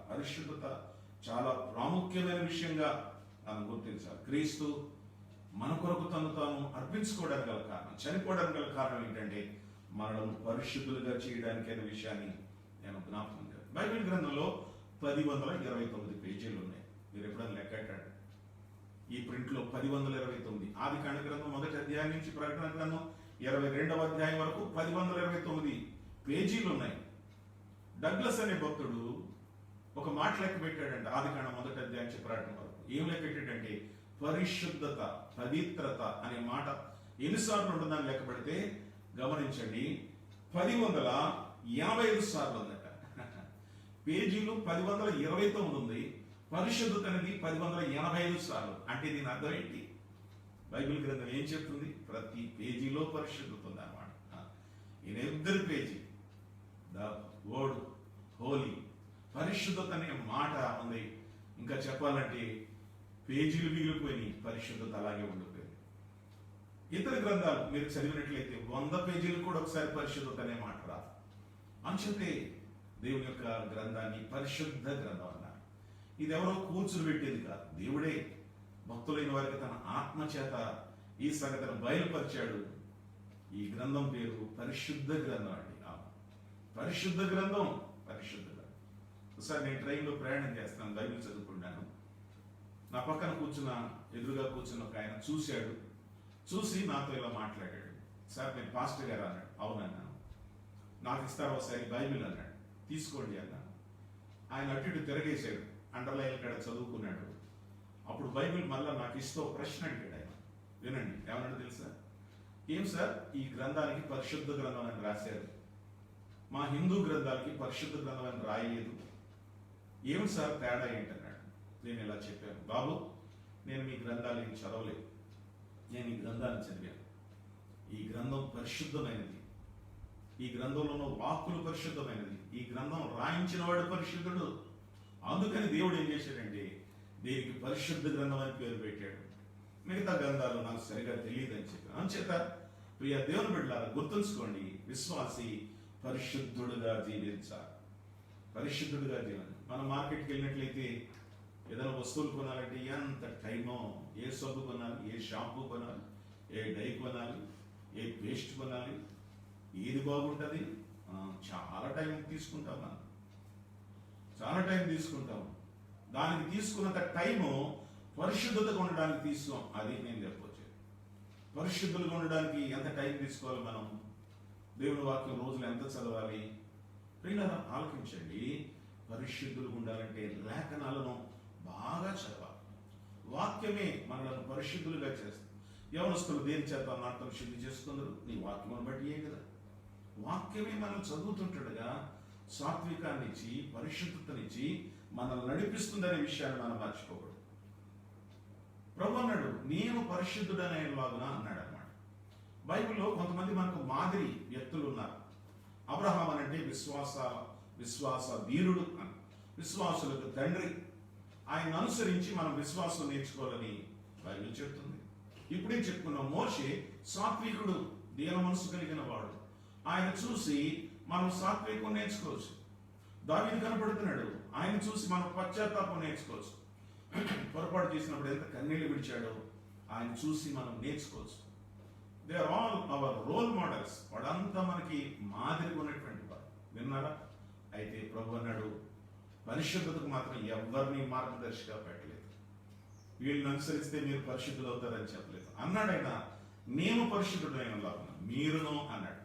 పరిశుద్ధత చాలా ప్రాముఖ్యమైన విషయంగా మనం గుర్తించాలి. క్రీస్తు మన కొరకు తను తాను అర్పించుకోవడానికి గల కారణం, చనిపోవడానికి గల కారణం ఏంటంటే మనలను పరిశుద్ధులుగా చేయడానికి అనే విషయాన్ని నేను జ్ఞాపకం చేయాలి. బైబిల్ గ్రంథంలో 1029 పేజీలు ఉన్నాయి. మీరు ఎప్పుడైనా లెక్కెట్టండి. ఈ ప్రింట్లో 1029. ఆది కాండ గ్రంథం 1వ అధ్యాయం నుంచి ప్రకటన గ్రంథం 22వ అధ్యాయం వరకు 1029 పేజీలు ఉన్నాయి. డగ్లస్ అనే భక్తుడు ఒక మాట లెక్క పెట్టాడంటే ఆది కాండ 1వ అధ్యాయం నుంచి ప్రకటన వరకు ఏం లెక్క పెట్టాడంటే పరిశుద్ధత, పవిత్రత అనే మాట ఎన్నిసార్లు ఉంటుందని లెక్క పెడితే గమనించండి, 1085 సార్లు ఉందట. పేజీలు 1029 ఉంది, పరిశుద్ధత అనేది 1085 సార్లు. అంటే దీని అర్థం ఏంటి? బైబిల్ గ్రంథం ఏం చెప్తుంది? ప్రతి పేజీలో పరిశుద్ధత ఉంది అన్నమాట. In every page the word holy, పరిశుద్ధత అనే మాట ఉంది. ఇంకా చెప్పాలంటే పేజీలు మిగిలిపోయి పరిశుద్ధత అలాగే ఉండిపోయింది. ఇతర గ్రంథాలు మీరు చదివినట్లయితే 100 పేజీలు కూడా ఒకసారి పరిశుద్ధత అనే మాట రాదు. అంచేతే దేవుని యొక్క గ్రంథాన్ని పరిశుద్ధ గ్రంథం అన్నారు. ఇది ఎవరో కూర్చుని పెట్టేది కాదు, దేవుడే భక్తులైన వారికి తన ఆత్మ చేత ఈ సంగతిని బయలుపరిచాడు. ఈ గ్రంథం పేరు పరిశుద్ధ గ్రంథం అండి. పరిశుద్ధ గ్రంథం. ఒకసారి నేను ట్రైన్లో ప్రయాణం చేస్తాను, బైబిల్ చదువుకుంటాను. నా పక్కన ఎదురుగా కూర్చున్న ఒక ఆయన చూశాడు. చూసి నాతో ఇలా మాట్లాడాడు. సార్ నేను పాస్టర్ గారు అన్నాడు. అవునన్నాను. నాకు ఇస్తారా ఒకసారి బైబిల్ అన్నాడు. తీసుకోండి అన్నాను. ఆయన అటు ఇటు తిరగేశాడు, అండర్లైన్ కాడ చదువుకున్నాడు. అప్పుడు బైబిల్ మళ్ళా నాకు ఇస్తూ ప్రశ్న అడిగాడు ఆయన. వినండి ఏమన్నాడు తెలుసా? ఏం సార్ ఈ గ్రంథానికి పరిశుద్ధ గ్రంథం అని రాశారు, మా హిందూ గ్రంథాలకి పరిశుద్ధ గ్రంథం అని రాయలేదు, ఏం సార్ తేడా ఏంటన్నాడు. నేను ఇలా చెప్పాను, బాబు నేను మీ గ్రంథాలు ఏం చదవలేదు, నేను ఈ గ్రంథాన్ని చదివాను. ఈ గ్రంథం పరిశుద్ధమైనది, ఈ గ్రంథంలో ఉన్న వాక్కులు పరిశుద్ధమైనది, ఈ గ్రంథం రాయించిన వాడు పరిశుద్ధుడు. అందుకని దేవుడు ఏం చేశాడంటే దీనికి పరిశుద్ధ గ్రంథం అని పేరు పెట్టాడు. మిగతా గ్రంథాలు నాకు సరిగా తెలియదని చెప్పాను. అంచేత ప్రియ దేవుని బిడ్డలారా గుర్తుంచుకోండి, విశ్వాసి పరిశుద్ధుడుగా జీవించాలి. పరిశుద్ధుడుగా జీవించాలి. మనం మార్కెట్కి వెళ్ళినట్లయితే ఏదైనా వస్తువులు కొనాలంటే ఎంత టైమో, ఏ సబ్బు కొనాలి, ఏ షాంపూ కొనాలి, ఏ డై కొనాలి, ఏ పేస్ట్ కొనాలి, ఏది బాగుంటుంది, చాలా టైం తీసుకుంటాం. మనం చాలా టైం తీసుకుంటాం. దానికి తీసుకున్నంత టైము పరిశుద్ధతగా ఉండడానికి తీసుకోం. అది నేను చెప్పొచ్చు. పరిశుద్ధులుగా ఉండడానికి ఎంత టైం తీసుకోవాలి మనం? దేవుని వాక్యం రోజులు ఎంత చదవాలి? ప్రియులారా ఆలోచించండి. పరిశుద్ధులుగా ఉండాలంటే లేఖనాలను బాగా చదవాలి. వాక్యమే మనలను పరిశుద్ధులుగా చేస్తుంది. యవనస్తులు దేని చేత నాటం శుద్ధి చేసుకుందరు? నీ వాక్యం బట్టి కదా. వాక్యమే మనం చదువుతుంటాడుగా సాత్వికాన్నిచ్చి పరిశుద్ధతనిచ్చి మనల్ని నడిపిస్తుందనే విషయాన్ని మనం మర్చిపోకూడదు. ప్రభు అన్నాడు నేను పరిశుద్ధుడనేలాగున అన్నాడు అన్నమాట. బైబిల్లో కొంతమంది మనకు మాదిరి వ్యక్తులు ఉన్నారు. అబ్రహాం అనంటే విశ్వాస వీరుడు అని, విశ్వాసులకు తండ్రి. ఆయన అనుసరించి మనం విశ్వాసం నేర్చుకోవాలని బైబిల్ చెప్తుంది. ఇప్పుడే చెప్పుకున్నాం, మోషే సాత్వికుడు, దీన మనసు కలిగిన వాడు. ఆయన చూసి మనం సాత్వికం నేర్చుకోవచ్చు. దావీదు కనపడుతున్నాడు, ఆయన చూసి మనం పశ్చాత్తాపం నేర్చుకోవచ్చు. పొరపాటు చేసినప్పుడు ఎంత కన్నీళ్లు విడిచాడో ఆయన చూసి మనం నేర్చుకోవచ్చు. They are all our role models. వాడంతా మనకి మాదిరిగా ఉన్నటువంటి వాడు. విన్నారా? అయితే ప్రభు అన్నాడు పరిశుద్ధతకు మాత్రం ఎవరిని మార్గదర్శిగా పెట్టలేదు. వీళ్ళని అనుసరిస్తే మీరు పరిశుద్ధులు అవుతారని చెప్పలేదు. అన్నాడైనా నేను పరిశుద్ధుడైన లాగా మీరును అన్నాడు.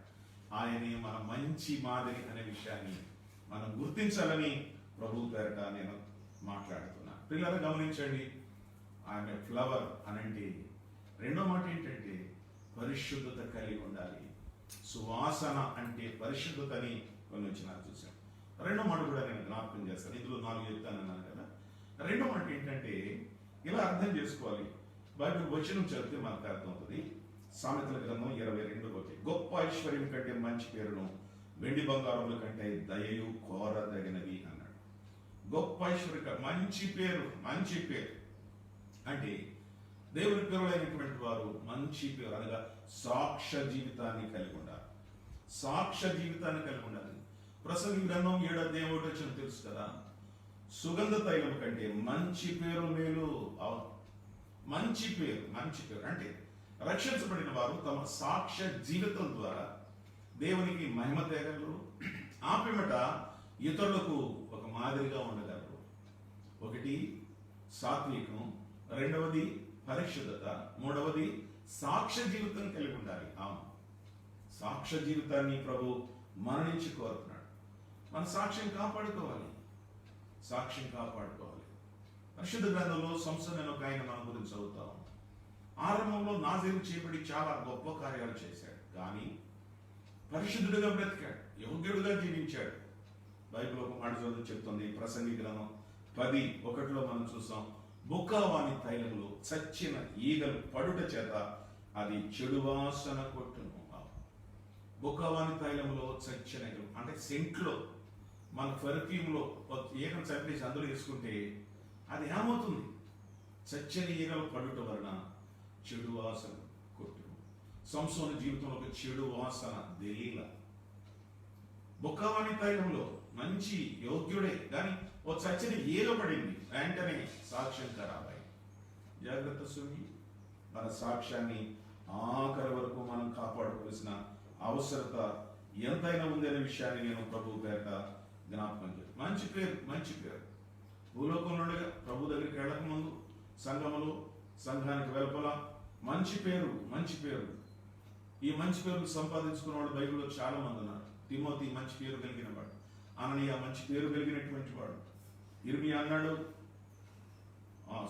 ఆయనే మన మంచి మాదిరి అనే విషయాన్ని మనం గుర్తించాలని ప్రభు పేరట నేను మాట్లాడుతున్నా. పిల్లలు గమనించండి, ఆమె ఫ్లవర్ అనంటే రెండో మాట ఏంటంటే పరిశుద్ధత కలిగి ఉండాలి. సువాసన అంటే పరిశుద్ధతని కొన్ని వచ్చినారు చూసాం. రెండో మాట కూడా నేను జ్ఞాపకం చేస్తాను. ఇందులో 4 చెప్తానన్నాను కదా. రెండో మాట ఏంటంటే ఇలా అర్థం చేసుకోవాలి. బైబిల్ వచనం చదివితే మనకు అర్థమవుతుంది. సామెతల గ్రంథం 22:1 గొప్ప ఐశ్వర్యం కంటే మంచి పేరును వెండి బంగారముల కంటే దయయు కోరదగినవి అన్నాడు. గొప్ప ఐశ్వర్య, మంచి పేరు. మంచి పేరు అంటే దేవుని పిల్లలైనటువంటి వారు మంచి పేరు అనగా సాక్ష్య జీవితాన్ని కలిగి ఉండాలి. సాక్ష్య జీవితాన్ని కలిగి ఉండాలి. ప్రసంగి గ్రంథం 7వ అధ్యాయం 1వ వచనం తెలుసు కదా, సుగంధ తైలం కంటే మంచి పేరు మేలు. అవును, మంచి పేరు. మంచి పేరు అంటే రక్షించబడిన వారు తమ సాక్ష్య జీవితం ద్వారా దేవునికి మహిమ తేగలరు. ఆ పిమ్మట ఇతరులకు ఒక మాదిరిగా ఉండగలరు. ఒకటి సాత్వికం, రెండవది పరిశుద్ధత, మూడవది సాక్ష్య జీవితం కలిగి ఉండాలి. అవును, సాక్ష్య జీవితాన్ని ప్రభు మన నుంచి కోరుతున్నాడు. మన సాక్ష్యం కాపాడుకోవాలి. సాక్ష్యం కాపాడుకోవాలి. పరిశుద్ధ గ్రంథంలో సంసోను ఒక ఆయన మన గురించి చదువుతాం. ఆరంభంలో నాజీరు చేయబడి చాలా గొప్ప కార్యాలు చేశాడు, కానీ పరిశుద్ధుడిగా బ్రతికాడు, యోగ్యుడుగా జీవించాడు. బైబిల్ ఒక మాట చదువు చెప్తుంది. ప్రసంగి గ్రంథం 10:1 మనం చూసాం, బుక్కవాని తైలములో చచ్చిన ఈగలు పడుట చేత అది చెడు వాసన కొట్టును. బుక్కవాని తైలములో చచ్చిన ఈగలు అంటే సెంట్లో, మన పెర్ఫ్యూమ్లో ఈగను చంపేసి అందులో వేసుకుంటే అది ఏమవుతుంది? చచ్చిన ఈగలు పడుట వలన చెడు వాసన కొట్టును. సంసోను జీవితంలో ఒక చెడు వాసన దెలీలా. బుక్కవాని తైలంలో మంచి యోగ్యుడే, కానీ ఓ చచ్చిన ఈగ పడింది, వెంటనే సాక్ష్యం ఖరాబాయి. జాగ్రత్త సుమి, మన సాక్ష్యాన్ని ఆఖరి వరకు మనం కాపాడుకోవాల్సిన అవసరత ఎంతైనా ఉంది అనే విషయాన్ని నేను ప్రభు పేరట జ్ఞాపకం చేస్తాను. మంచి పేరు. మంచి పేరు భూలోకంలో ప్రభు దగ్గరికి వెళ్ళక ముందు సంఘములో, సంఘానికి వెలుపల మంచి పేరు. మంచి పేరు. ఈ మంచి పేరు సంపాదించుకున్న వాడు బైబిల్లో చాలా మంది ఉన్నారు. తిమోతి మంచి పేరు కలిగిన వాడు, అననీయ మంచి పేరు కలిగినటువంటి వాడు, ఇర్మియా అన్నాడు,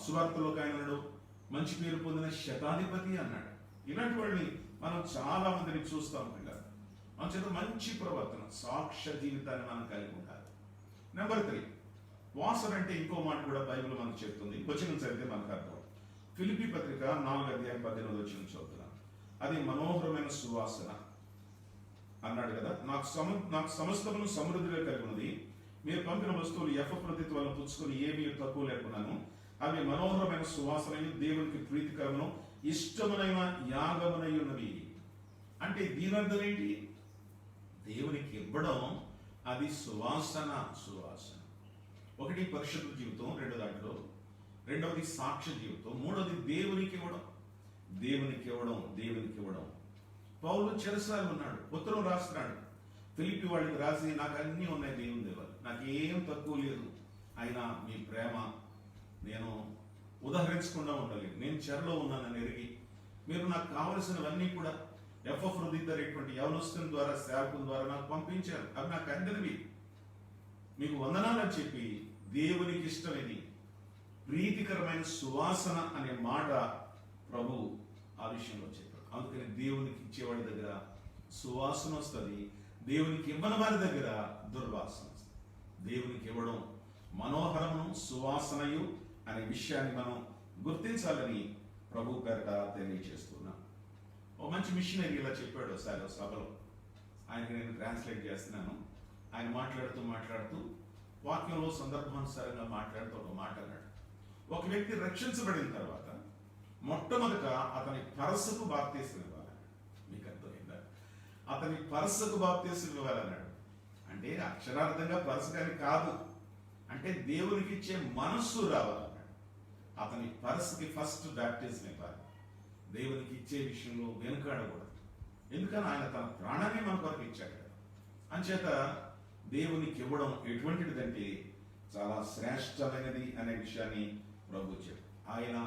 సువార్తలోకి ఆయన అన్నాడు మంచి పేరు పొందిన శతాధిపతి అన్నాడు. ఇలాంటి వాళ్ళని మనం చాలా మందిని చూస్తాం. పిల్లలు మన చేత మంచి ప్రవర్తన, సాక్ష్య జీవితాన్ని మనం కలిగి ఉండాలి. నెంబర్ 3, వాసన అంటే ఇంకో మాట కూడా బైబిల్ మనకు చెప్తుంది. వచనం చదివితే మనకు అర్థం. ఫిలిప్పీ పత్రిక 4:18 చదువుతున్నాను. అది మనోహరమైన సువాసన అన్నాడు కదా, నాకు సమస్తమును సమృద్ధిగా కలిగి ఉన్నది. మీరు పంపిన వస్తువులు ప్రతిత్వ వల్ల పుచ్చుకొని ఏమీ తక్కువ లేకున్నాను. అవి మనోహరమైన సువాసనయు దేవునికి ప్రీతికరమును ఇష్టమునైన యాగమునై ఉన్నవి. అంటే దీని అర్థం ఏంటి? దేవునికి ఇవ్వడం అది సువాసన. సువాసన ఒకటి పరిశుద్ధ జీవితం, రెండవది సాక్ష్య జీవితం, మూడవది దేవునికి ఇవ్వడం. దేవునికి ఇవ్వడం, దేవునికి ఇవ్వడం. పౌలు చెరసాలు ఉన్నాడు, ఉత్తరం రాస్తున్నాడు. ఫిలిప్పి వాళ్ళకి రాసి, నాకు అన్నీ ఉన్నాయి దేవుని దేవాలి, నాకు ఏం తక్కువ లేదు, అయినా మీ ప్రేమ నేను ఉదాహరించకుండా ఉండలేదు. నేను చెరలో ఉన్నానని ఎరిగి మీరు నాకు కావలసినవన్నీ కూడా ఎఫ్రొదితు యవనస్తుని ద్వారా, సేవకుల ద్వారా నాకు పంపించారు. అవి నాకు అందినవి, మీకు వందనాలని చెప్పి దేవునికి ఇష్టమైనది ప్రీతికరమైన సువాసన అనే మాట ప్రభు ఆ విషయంలో చెప్పాడు. అందుకని దేవునికి ఇచ్చేవాడి దగ్గర సువాసన వస్తుంది, దేవునికి ఇవ్వని వారి దగ్గర దుర్వాసన వస్తుంది. దేవునికి ఇవ్వడం మనోహరమును సువాసనయు అనే విషయాన్ని మనం గుర్తించాలని ప్రభు పేరట తెలియజేస్తున్నాం. ఒక మంచి మిషనరీ ఇలా చెప్పాడు ఒకసారి సభలో. ఆయనకి నేను ట్రాన్స్లేట్ చేస్తున్నాను. ఆయన మాట్లాడుతూ వాక్యంలో సందర్భానుసారంగా మాట్లాడుతూ ఒక మాట అన్నాడు. ఒక వ్యక్తి రక్షించబడిన తర్వాత మొట్టమొదట అతని పరస్సుకు బాప్తీసం ఇవ్వాలన్నాడు. మీకు అర్థమైందా? అతని పరస్సుకు బాప్తీసం ఇవ్వాలన్నాడు. అంటే అక్షరార్థంగా పరస్సు కానీ కాదు, అంటే దేవునికి ఇచ్చే మనస్సు రావాలన్నాడు. అతని పరస్సుకి ఫస్ట్ బాప్టిజం ఇవ్వాలి. దేవునికి ఇచ్చే విషయంలో వెనుకాడకూడదు. ఎందుకని ఆయన తన ప్రాణాన్ని మన కొరకు ఇచ్చాడు కదా. అంచేత దేవునికి ఇవ్వడం ఎటువంటిదంటే చాలా శ్రేష్టమైనది అనే విషయాన్ని ప్రభు చెప్పాడు. ఆయన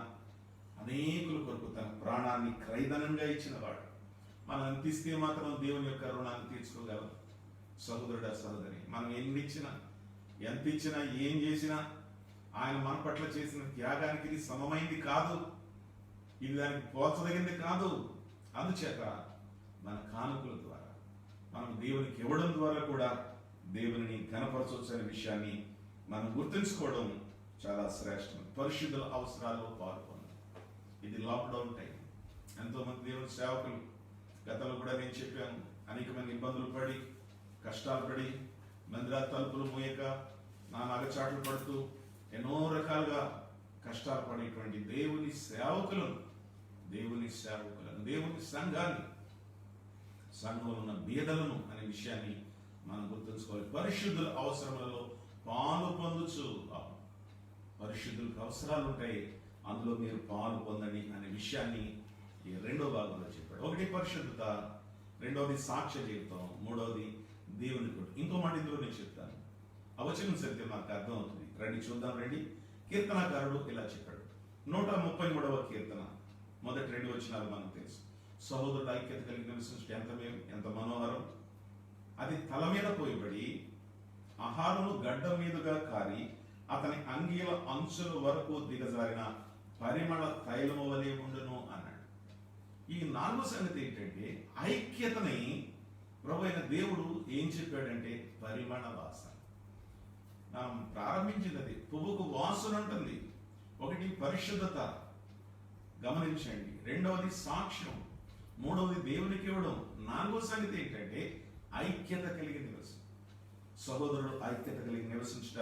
అనేకుల కొరకు తన ప్రాణాన్ని క్రయధనంగా ఇచ్చిన వాడు. మనం ఎంత ఇస్తే మాత్రం దేవుని యొక్క రుణాన్ని తీర్చుకోగలం? సహోదరుడా, సహోదరి, మనం ఎంత ఇచ్చినా ఏం చేసినా ఆయన మన పట్ల చేసిన త్యాగానికి ఇది సమమైంది కాదు, ఇది దానికి పోల్చదగింది కాదు. అందుచేత మన కానుకల ద్వారా మనం దేవునికి ఇవ్వడం ద్వారా కూడా దేవుని ఘనపరచవచ్చు అనే విషయాన్ని మనం గుర్తుంచుకోవడం చాలా శ్రేష్టం. పరిశుద్ధుల అవసరాల్లో పాల్గొనడం. ఇది లాక్డౌన్ టైం. ఎంతో మంది దేవుని సేవకులు గతంలో కూడా నేను చెప్పాను, అనేకమైన ఇబ్బందులు పడి, కష్టాలు పడి, మందిరా తలుపులు మూయక, నానాగచాట్లు పడుతూ ఎన్నో రకాలుగా కష్టాలు పడేటువంటి దేవుని సేవకులను దేవుని సంఘాన్ని, సంఘంలో ఉన్న బీదలను అనే విషయాన్ని మనం గుర్తుంచుకోవాలి. పరిశుద్ధుల అవసరములలో పాలు పొందుచు, పరిశుద్ధులకు అవసరాలు ఉంటాయి, అందులో మీరు పాలు పొందండి అనే విషయాన్ని ఈ రెండో భాగంలో చెప్పాడు. ఒకటి పరిశుద్ధత, రెండవది సాక్ష్య జీవితం, మూడవది దేవుని కొట్టు. ఇంకో మాట ఇందులో నేను చెప్తాను, అవచనం సత్యం నాకు అర్థం అవుతుంది. రండి చూద్దాం. రండి, కీర్తనాకారుడు ఇలా చెప్పాడు. 133వ కీర్తన మొదటి 2 వచనాలు మనకు తెలుసు. సహోదరుడు ఐక్యత కలిగి నివసించడం ఎంత మేలు, ఎంత మనోహరం. అది తల మీద పోయబడి ఆహారము గడ్డ మీదుగా కారి అతని అంగీల అంచుల వరకు దిగజారిన పరిమళ తైలము వలె ఉండును అన్నాడు. ఈ 4వ సంగతి ఏంటంటే, ఐక్యతని ప్రభు అయిన దేవుడు ఏం చెప్పాడంటే పరిమళ వాసన. ప్రారంభించింది అది, పువ్వుకు వాసన ఉంటుంది. ఒకటి పరిశుద్ధత గమనించండి, రెండవది సాక్ష్యం, మూడవది దేవునికి ఇవ్వడం, 4వ సంగతి ఏంటంటే ఐక్యత కలిగి నివసం. సహోదరుడు ఐక్యత కలిగి నివసించుట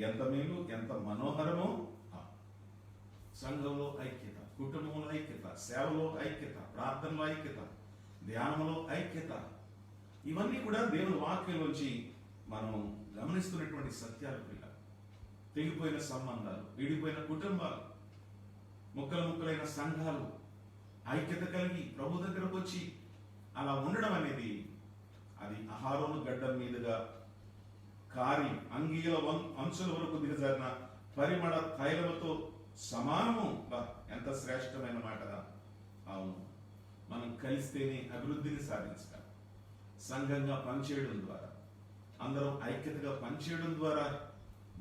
ఎంత మేలు, ఎంత మనోహరమో. సంఘంలో ఐక్యత, కుటుంబంలో ఐక్యత, సేవలో ఐక్యత, ప్రార్థనలో ఐక్యత, ధ్యానంలో ఐక్యత, ఇవన్నీ కూడా దేవుని వాక్యంలోంచి మనం గమనిస్తున్నటువంటి సత్యాలు. పిల్లలు, తెగిపోయిన సంబంధాలు, విడిపోయిన కుటుంబాలు, ముక్కలైన సంఘాలు ఐక్యత కలిగి ప్రభు దగ్గరకు వచ్చి అలా ఉండడం అనేది, అది అహారోను గడ్డం మీదుగా కారి అంగీల అంచుల వరకు దిగజారిన పరిమళ తైలముతో సమానము. ఎంత శ్రేష్టమైన మాట. అవును, మనం కలిస్తేనే అభివృద్ధిని సాధించగలం. సంఘంగా పనిచేయడం ద్వారా, అందరం ఐక్యతగా పనిచేయడం ద్వారా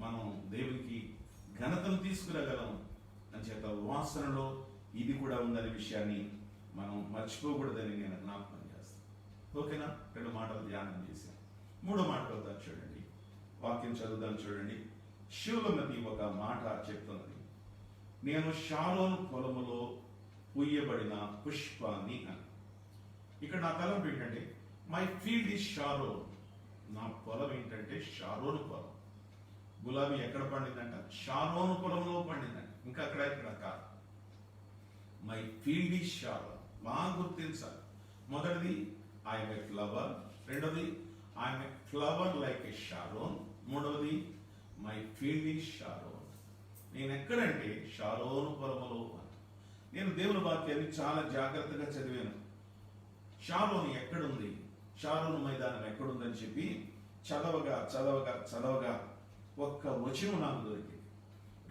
మనం దేవునికి ఘనతను తీసుకురాగలం. అంచేత వాసనలో ఇది కూడా ఉందనే విషయాన్ని మనం మర్చిపోకూడదని నేను జ్ఞాపకం చేస్తాను. ఓకేనా? 2 మాటలు ధ్యానం చేశాను. 3వ మాట వద్దాం చూడండి, వాక్యం చదువుదాం చూడండి. శూలమతి ఒక మాట చెప్తున్నది, నేను షారోను పొలములో పూయబడిన పుష్పాన్ని అని. ఇక్కడ నా తలంపు ఏంటంటే, మై ఫీల్డ్ ఈజ్ షారోన్. నా పొలం ఏంటంటే షారోను పొలం. గులాబీ ఎక్కడ పండిందంట? షారోను పొలంలో పండిందంట. ఇంకా అక్కడ ఇక్కడ కాదు. My field is Sharon. బాగా గుర్తించాలి. మొదటిది ఐఎమ్ ఏ ఫ్లవర్, రెండోది I'm a flower like A Sharon, మూడవది మై ఫీల్డ్ ఈజ్ షారోన్. నేను ఎక్కడంటే షారోను పొలములో. నేను దేవుని వాక్యాన్ని చాలా జాగ్రత్తగా చదివాను. షారోను ఎక్కడుంది, షారోను మైదానం ఎక్కడుందని చెప్పి చదవగా ఒక్క వచనం నాకు దొరికింది.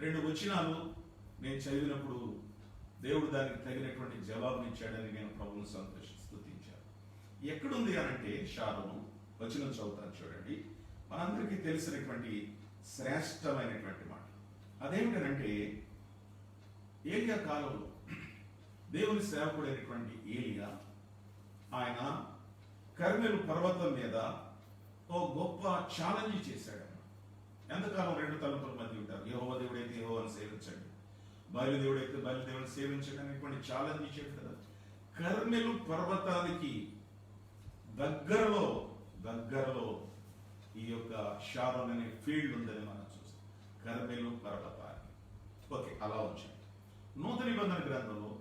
2 వచనాలు నేను చదివినప్పుడు దేవుడు దానికి తగినటువంటి జవాబునిచ్చాడని నేను ప్రభువును స్తుతించాను. ఎక్కడుంది అనంటే షారోను. వచనం చదువుతాను చూడండి. మనందరికీ తెలిసినటువంటి శ్రేష్టమైనటువంటి మాట. అదేమిటనంటే, ఏలియా కాలంలో దేవుని సేవకుడైనటువంటి ఏలియా, ఆయన కర్మెలు పర్వతం మీద ఓ గొప్ప ఛాలెంజ్ చేశాడు. ఎంతకాలం 2 తలంపుల మధ్య ఉంటారు. యెహోవా దేవుడైతే యెహోవాను సేవించండి, బయలుదేవుడైతే బయలుదేవుని సేవించండి అనేటువంటి ఛాలెంజ్ ఇచ్చాడు కదా. కర్మెలు పర్వతానికి దగ్గరలో ఈ యొక్క షారోన్ అనే ఫీల్డ్ ఉందని మనం చూస్తాం. కర్మెలు పర్వతానికి. ఓకే, అలా వచ్చాయి. నూతన నిబంధన గ్రంథంలో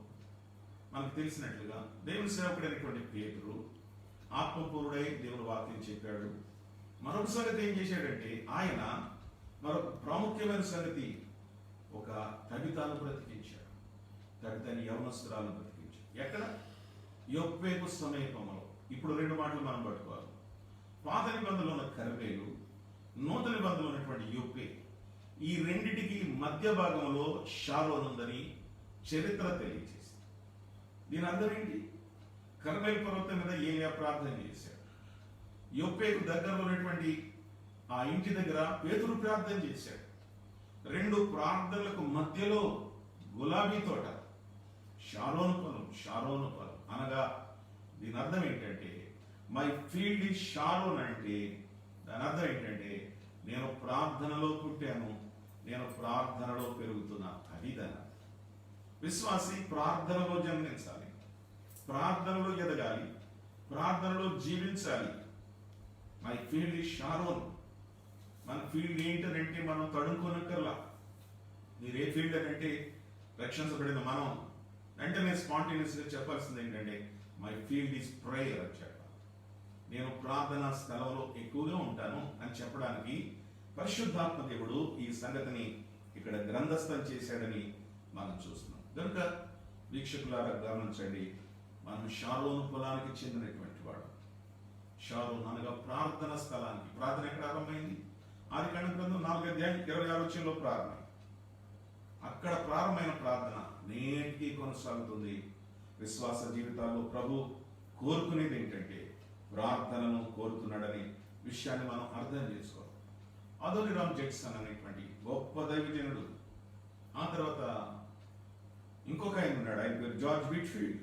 మనకు తెలిసినట్లుగా దేవుని సేవకుడైనటువంటి పేతురు ఆత్మపూర్ణుడై దేవుని వాక్యం చెప్పాడు. మరొక సంగతి ఏం చేశాడంటే, ఆయన మరొక ప్రాముఖ్యమైన సంగతి, ఒక తబితాను బ్రతికించాడు. తబితాని యవనస్తురాలను బ్రతికించాడు. ఎక్కడ? యొప్పేకు సమీపంలో. ఇప్పుడు 2 మాటలు మనం పట్టుకోవాలి. పాత నిబంధనలో ఉన్న కర్మేలు, నూతన నిబంధనలో ఉన్నటువంటి యొప్పే, ఈ రెండిటికి మధ్య భాగంలో షారోన్ ఉందని చరిత్ర తెలియజేసింది. దీని అర్థం ఏంటి? కర్మేలు పర్వతం మీద ఏలియా ప్రార్థన చేశాడు. యొప్పేకు దగ్గరలో ఉన్నటువంటి ఆ ఇంటి దగ్గర పేతురు ప్రార్థన చేశాడు. 2 ప్రార్థనలకు మధ్యలో గులాబీ తోట, షారోను పొలం అనగా దీని అర్థం ఏంటంటే, మై ఫీల్డ్ ఈజ్ షారోన్ అంటే దాని అర్థం ఏంటంటే, నేను ప్రార్థనలో పుట్టాను, నేను ప్రార్థనలో పెరుగుతున్నా. అది దాని విశ్వాసి ప్రార్థనలో జన్మించాలి, ప్రార్థనలో ఎదగాలి, ప్రార్థనలో జీవించాలి. My field is Sharon. మన ఫీల్డ్ ఏంటనంటే మనం తడుముకోనక్కర్లా. మీరు ఏ ఫీల్డ్ అని అంటే రక్షించబడిన మనం వెంటనే స్పాంటేనియస్గా చెప్పాల్సింది ఏంటంటే మై ఫీల్డ్ ఈజ్ ప్రేయర్ అని చెప్పాలి. నేను ప్రార్థనా స్థలంలో ఎక్కువగా ఉంటాను అని చెప్పడానికి పరిశుద్ధాత్మ దేవుడు ఈ సంగతిని ఇక్కడ గ్రంథస్థం చేశాడని మనం చూస్తున్నాం. కనుక వీక్షకులారా గమనించండి, మనం షారోను పొలానికి చెందినటువంటి వాడు. షారోన్ అనగా ప్రార్థన స్థలానికి. ప్రార్థన ఎక్కడ ఆరంభమైంది? ఆదికాండం గ్రంథం 4:26 ప్రారంభం. అక్కడ ప్రారంభమైన ప్రార్థన నేటికి కొనసాగుతుంది. విశ్వాస జీవితాల్లో ప్రభు కోరుకునేది ఏంటంటే ప్రార్థనను కోరుతున్నాడనే విషయాన్ని మనం అర్థం చేసుకోవాలి. అదోనిరామ్ జెక్సన్ అనేటువంటి గొప్ప దైవజనుడు, ఆ తర్వాత ఇంకొక ఆయన ఉన్నాడు, ఆయన పేరు George Whitefield,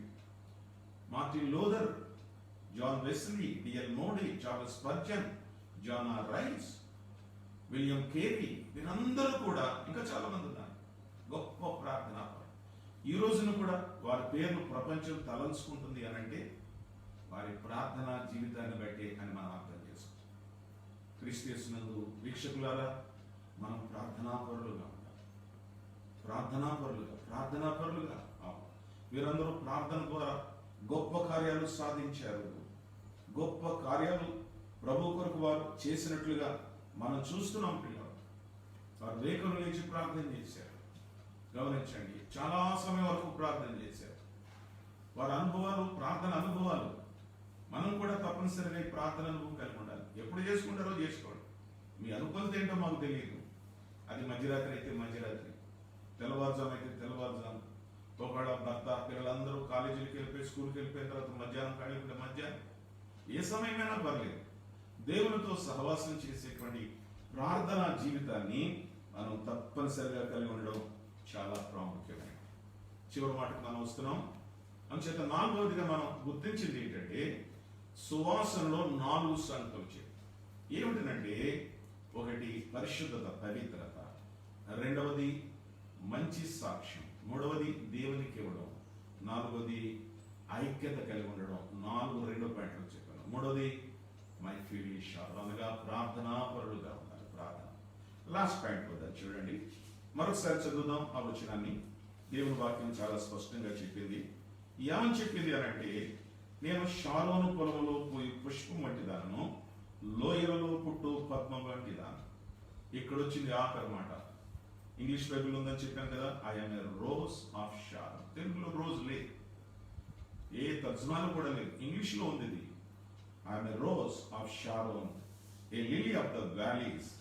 Martin Luther, John Wesley, DL Moody, Charles Spurgeon, John R Rice, William Carey, వీరందరూ కూడా ఇంకా చాలా మంది ఉన్నారు గొప్ప ప్రార్థన. ఈ రోజున కూడా వారి పేర్లు ప్రపంచం తలంచుకుంటుంది అని అంటే వారి ప్రార్థనా జీవితాన్ని బట్టి అని మనం అర్థం చేసుకోవాలి. క్రీస్తు యేసునందు వీక్షకులారా, మనం ప్రార్థనాపరులుగా ఉండాలి. ప్రార్థనాపరులుగా వీరందరూ ప్రార్థన ద్వారా గొప్ప కార్యాలు సాధించారు. గొప్ప కార్యాలు ప్రభు కొరకు వారు చేసినట్లుగా మనం చూస్తున్నాం. పిల్లలు వారు రేకుల నుంచి ప్రార్థన చేశారు. గమనించండి, చాలా సమయం వరకు ప్రార్థన చేశారు. వారి అనుభవాలు, ప్రార్థన అనుభవాలు మనం కూడా తప్పనిసరిగా ఈ ప్రార్థన అనుభవం కలిగి ఉండాలి. ఎప్పుడు చేసుకుంటారో చేసుకోండి. మీ అనుకూలత ఏంటో మాకు తెలియదు. అది మధ్యరాత్రి అయితే మధ్యరాత్రి, తెల్లవారుజాము అయితే తెల్లవారుజాము, ఒకవేళ భర్త పిల్లలందరూ కాలేజీకి వెళ్ళిపోయి స్కూల్కి వెళ్ళిపోయిన తర్వాత మధ్యాహ్నం ఖాళీ మధ్యాహ్నం, ఏ సమయమైనా పర్లేదు. దేవునితో సహవాసం చేసేటువంటి ప్రార్థనా జీవితాన్ని మనం తప్పనిసరిగా కలిగి ఉండడం చాలా ప్రాముఖ్యమైనది. చివరి మాటకు మనం వస్తున్నాం. అంచేత 4వదిగా మనం గుర్తించింది ఏంటంటే సువాసనలో 4 సంగతులు. ఏమిటంటే, 1 పరిశుద్ధత, పవిత్రత, 2వది మంచి సాక్ష్యం, 3వది దేవునికి ఇవ్వడం, 4వది ఐక్యత కలిగి ఉండడం. 2 పాయింట్లు చెప్పాను. 3వది మై ఫీల్డ్ ఈజ్ షారోన్, అనగా ప్రార్థనాపరులుగా ఉండాలి. ప్రార్థన. లాస్ట్ పాయింట్ వద్దాం చూడండి. మరొకసారి చదువుదాం ఆ వచనాన్ని. దేవుని వాక్యం చాలా స్పష్టంగా చెప్పింది. ఏమని చెప్పింది అని అంటే, నేను షారోను పొలంలో పోయి పుష్పం వంటి దానను, లోయలలో పుట్టు పద్మం వంటి దాను. ఇక్కడ వచ్చింది ఆఖరి మాట. ఇంగ్లీష్ బైబిల్ ఉందని చెప్పాను కదా, I am a rose of Sharon. తెలుగులో రోజ్ లేదు, ఏ తర్జుమాలో కూడా లేదు. ఇంగ్లీష్ లో ఉంది ఇది. I am a rose of Sharon, a lily of the valleys.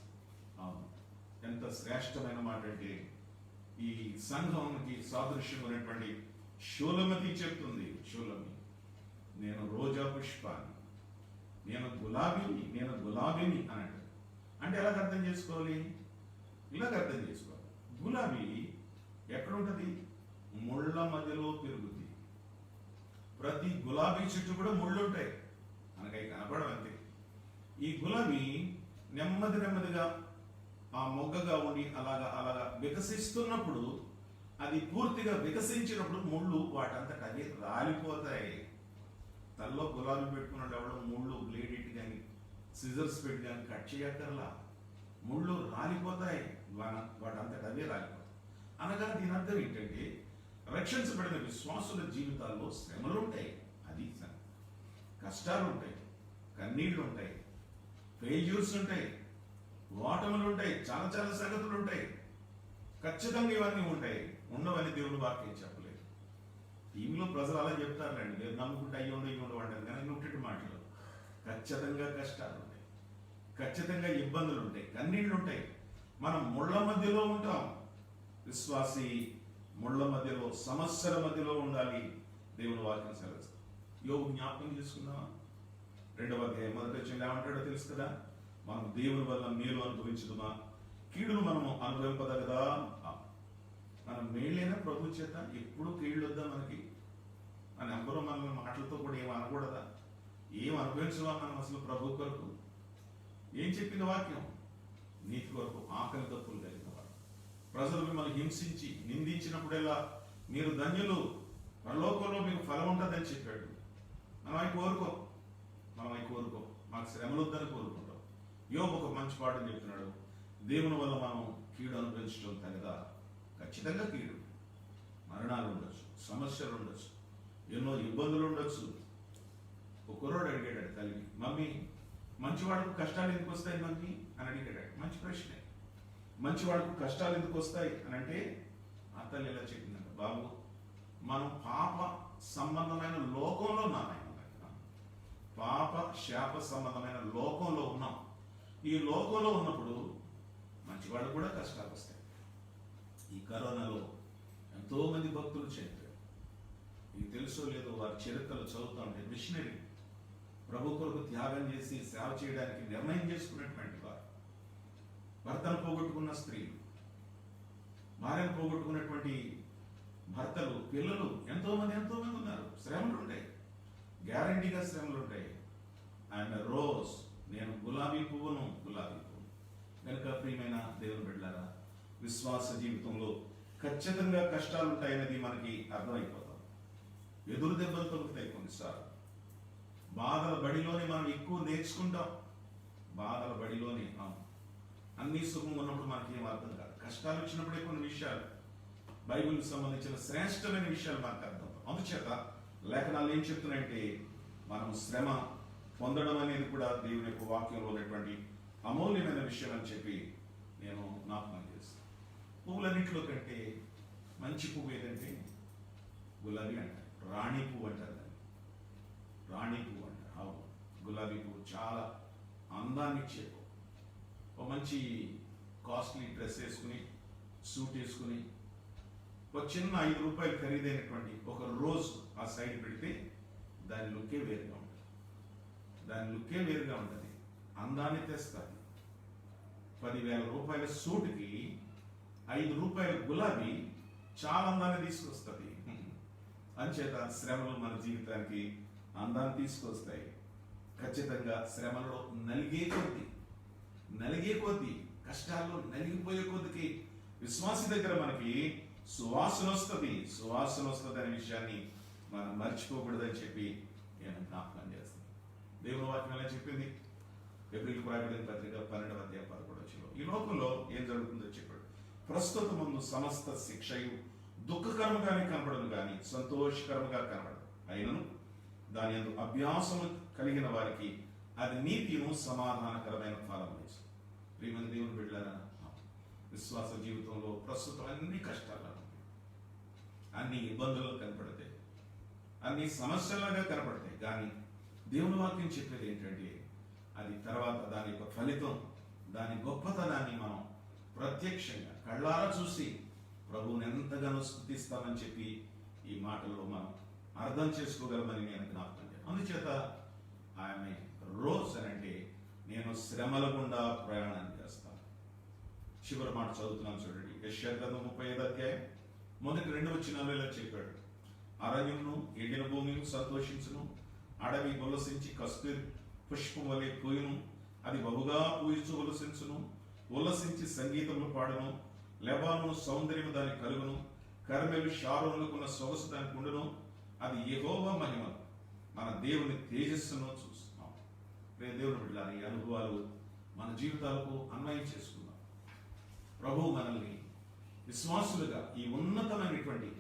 ఎంత శ్రేష్టమైన మాట అంటే, ఈ సంఘంకి సాదృశ్యమైనటువంటి షూలమతి చెప్తుంది. షూలమి, నేను రోజా పుష్పాన్ని, నేను గులాబీని అన్నట్టు. అంటే ఎలాగ అర్థం చేసుకోవాలి? ఇలాగ అర్థం చేసుకోవాలి. గులాబీ ఎక్కడ ఉంటుంది? ముళ్ళ మధ్యలో పెరుగుతుంది. ప్రతి గులాబీ చెట్టు కూడా ముళ్ళు ఉంటాయి, మనకై కనపడం అంతే. ఈ గులాబీ నెమ్మదిగా ఆ మొగ్గగా ఉండి అలాగా వికసిస్తున్నప్పుడు, అది పూర్తిగా వికసించినప్పుడు ముళ్ళు వాటంతట అవి రాలిపోతాయి. తల్లో గులాబీ పెట్టుకున్నాడు ఎవడో ముళ్ళు బ్లేడ్ ఇట్ కానీ సిజర్స్ పెట్టి కానీ కట్ చేయక్కర్లా, ముళ్ళు రాలిపోతాయి, వాటంతట అవే రాలిపోతాయి. అనగా దీని అర్థం ఏంటంటే, రక్షించబడిన విశ్వాసుల జీవితాల్లో శ్రమలు ఉంటాయి, అది కష్టాలు ఉంటాయి, కన్నీళ్లు ఉంటాయి, ఫెయిల్యూర్స్ ఉంటాయి, ఓటములు ఉంటాయి, చాలా సంగతులు ఉంటాయి. ఖచ్చితంగా ఇవన్నీ ఉంటాయి. ఉండవని దేవుని వాక్యం చెప్పలేదు. టీవీలో ప్రజలు అలా చెప్తారులేండి, మీరు నమ్ముకుంటే అయ్యి ఉండవు అంటారు. కానీ నువ్వు మాటలు ఖచ్చితంగా కష్టాలు ఉంటాయి, ఖచ్చితంగా ఇబ్బందులు ఉంటాయి, కన్నీళ్లు ఉంటాయి. మనం ముళ్ళ మధ్యలో ఉంటాం. విశ్వాసి ముళ్ళ మధ్యలో, సమస్యల మధ్యలో ఉండాలి. దేవుని వాక్యం సెలవు. యోగు జ్ఞాపకం చేసుకుందామా? 2వ అధ్యాయం 1వ వచనంలో ఏమంటాడో తెలుసు కదా, మనం దేవుని వల్ల మేలు అనుభవించుదుమా, కీడును మనము అనుభవింపదగదా. మనం మేలైన ప్రభు చేత ఎప్పుడు కీళ్ళు వద్దా మనకి? మన ఎవరో మన మాటలతో కూడా ఏం అనకూడదా? ఏం అనుభవించవా మనం అసలు ప్రభు కొరకు? ఏం చెప్పింది వాక్యం? నీతి కొరకు ఆకలి తప్పులు కలిగిన వారు. ప్రజలు మిమ్మల్ని హింసించి నిందించినప్పుడెల్లా మీరు ధన్యులు, పరలోకంలో మీకు ఫలం ఉంటుందని చెప్పాడు. మనం అవి కోరుకో, మాకు శ్రమలు వద్దని కోరుకుంటాం. యోబు ఒక మంచి పాఠం చెప్తున్నాడు. దేవుని వల్ల మనం కీడు అనుభవించడం తగదా? ఖచ్చితంగా కీడు, మరణాలు ఉండొచ్చు, సమస్యలు ఉండొచ్చు, ఎన్నో ఇబ్బందులు ఉండొచ్చు. ఒక కుర్రోడు అడిగాడు తల్లి, మమ్మీ మంచివాడికి కష్టాలు ఎందుకు వస్తాయి మమ్మీ అని అడిగాడు. మంచి ప్రశ్నే. మంచివాడికి కష్టాలు ఎందుకు వస్తాయి అని అంటే ఆ తల్లి ఎలా చెప్పిందంట, బాబు మనం పాప సంబంధమైన లోకంలో ఉన్నాం, పాప శాప సంబంధమైన లోకంలో ఉన్నాం. ఈ లోకంలో ఉన్నప్పుడు మంచివాళ్ళకు కూడా కష్టాలు వస్తాయి. ఈ కరోనాలో ఎంతో మంది భక్తులు చనిపోయారు. మీకు తెలుసో లేదో, వారి చరిత్రలు చదువుతూ ఉంటే మిషనరీ ప్రభు కొరకు త్యాగం చేసి సేవ చేయడానికి నిర్ణయం చేసుకున్నటువంటి వారు, భర్తను పోగొట్టుకున్న స్త్రీలు, భార్యను పోగొట్టుకున్నటువంటి భర్తలు, పిల్లలు ఎంతో మంది ఉన్నారు. శ్రమలు ఉంటాయి, గ్యారంటీగా శ్రమలు ఉంటాయి. అండ్ రోజ్, నేను గులాబీ పువ్వును కనుక ప్రియమైన దేవుని బిడ్డలారా, విశ్వాస జీవితంలో ఖచ్చితంగా కష్టాలు ఉంటాయనేది మనకి అర్థమైపోతాం. ఎదురు దెబ్బలు తొలుగుతాయి కొన్నిసార్లు. బాధల బడిలోనే మనం ఎక్కువ నేర్చుకుంటాం. బాధల బడిలోనే అన్ని సుఖంగా ఉన్నప్పుడు మనకి ఏం అర్థం కాదు. కష్టాలు వచ్చినప్పుడే కొన్ని విషయాలు, బైబిల్కి సంబంధించిన శ్రేష్టమైన విషయాలు మనకు అర్థం. అందుచేత లేఖనాలు ఏం చెప్తున్నాయంటే, మనం శ్రమ పొందడం అనేది కూడా దేవుని యొక్క వాక్యంలో ఉన్నటువంటి అమూల్యమైన విషయం అని చెప్పి నేను జ్ఞాపకం చేస్తాను. పువ్వులన్నింటిలో కంటే మంచి పువ్వు ఏదంటే గులాబీ అంటారు, రాణి పువ్వు అంటారు దాన్ని. రాణి పువ్వు అంటారు. అవును, గులాబీ పువ్వు చాలా అందాన్ని ఇచ్చే పువ్వు. ఒక మంచి కాస్ట్లీ డ్రెస్ వేసుకుని, సూట్ వేసుకుని, ఒక చిన్న 5 రూపాయలు ఖరీదైనటువంటి ఒక రోజు ఆ సైడ్ పెడితే దాని లుక్కే వేరుగా ఉంటుంది. అందాన్ని తెస్తుంది. 10,000 రూపాయల సూట్కి 5 రూపాయల గులాబీ చాలా అందాన్ని తీసుకొస్తుంది. అంచేత శ్రమలు మన జీవితానికి అందాన్ని తీసుకొస్తాయి. ఖచ్చితంగా శ్రమలో నలిగే కొద్దీ కష్టాల్లో నలిగిపోయే కొద్దికి విశ్వాసి దగ్గర మనకి సువాసన వస్తుంది అనే విషయాన్ని మనం మర్చిపోకూడదని చెప్పి నేను జ్ఞాపకం చేస్తాను. దేవుని వాక్యం ఎలా చెప్పింది? ఏప్రిల్ రాయబడిన పత్రిక 12వ అధ్యాయం 11వ ఈ లోకంలో ఏం జరుగుతుందో చెప్పాడు. ప్రస్తుత ముందు సమస్త శిక్షయు దుఃఖకరముగానే కనపడను కానీ సంతోషకరముగా కనపడదు. అయినను దాని యందు అభ్యాసము కలిగిన వారికి అది నీతిను సమాధానకరమైన ఫలం ఇస్తుంది. ప్రియమైన దేవుని బిడ్డలారా, విశ్వాస జీవితంలో ప్రస్తుతం అన్ని కష్టాలు, అన్ని ఇబ్బందులు కనపడతాయి, అన్ని సమస్యలుగా కనపడతాయి. కానీ దేవుని వాక్యం చెప్పేది ఏంటంటే, అది తర్వాత దాని యొక్క ఫలితం, దాని గొప్పతనాన్ని మనం ప్రత్యక్షంగా కళ్ళారా చూసి ప్రభువుని ఎంతగానో స్తుతిస్తామని చెప్పి ఈ మాటల్లో మనం అర్థం చేసుకోగలమని నేను జ్ఞాపకం చేయాలి. అందుచేత ఆమె రోజ్ అని అంటే, నేను శ్రమల గుండా ప్రయాణాన్ని చేస్తాను. చివరి మాట చదువుతున్నాను చూడండి. యెషయా గ్రంథం 35వ అధ్యాయం మొదటి 2 వచనాల్లో ఇలా చెప్పాడు. అరణ్యమును ఎండిన భూమిని సంతోషించును, అడవి ఉల్లసించి కస్తూరి పుష్పం వలె పూయును, అది బహుగా పూయించు ఉల్లసించును, ఉల్లసించి సంగీతములు పాడును, లెబాను సౌందర్యము దానికి కలుగును, కర్మెలు షారోనుకున్న సొగసు దానికి ఉండును, అది యెహోవా మహిమ, మన దేవుని తేజస్సును చూస్తున్నాం. దేవుని బిడ్డలారా, ఈ అనుభవాలు మన జీవితాలకు అన్వయం చేసుకుందాం. ప్రభువు మనల్ని విశ్వాసులుగా ఈ ఉన్నతమైనటువంటి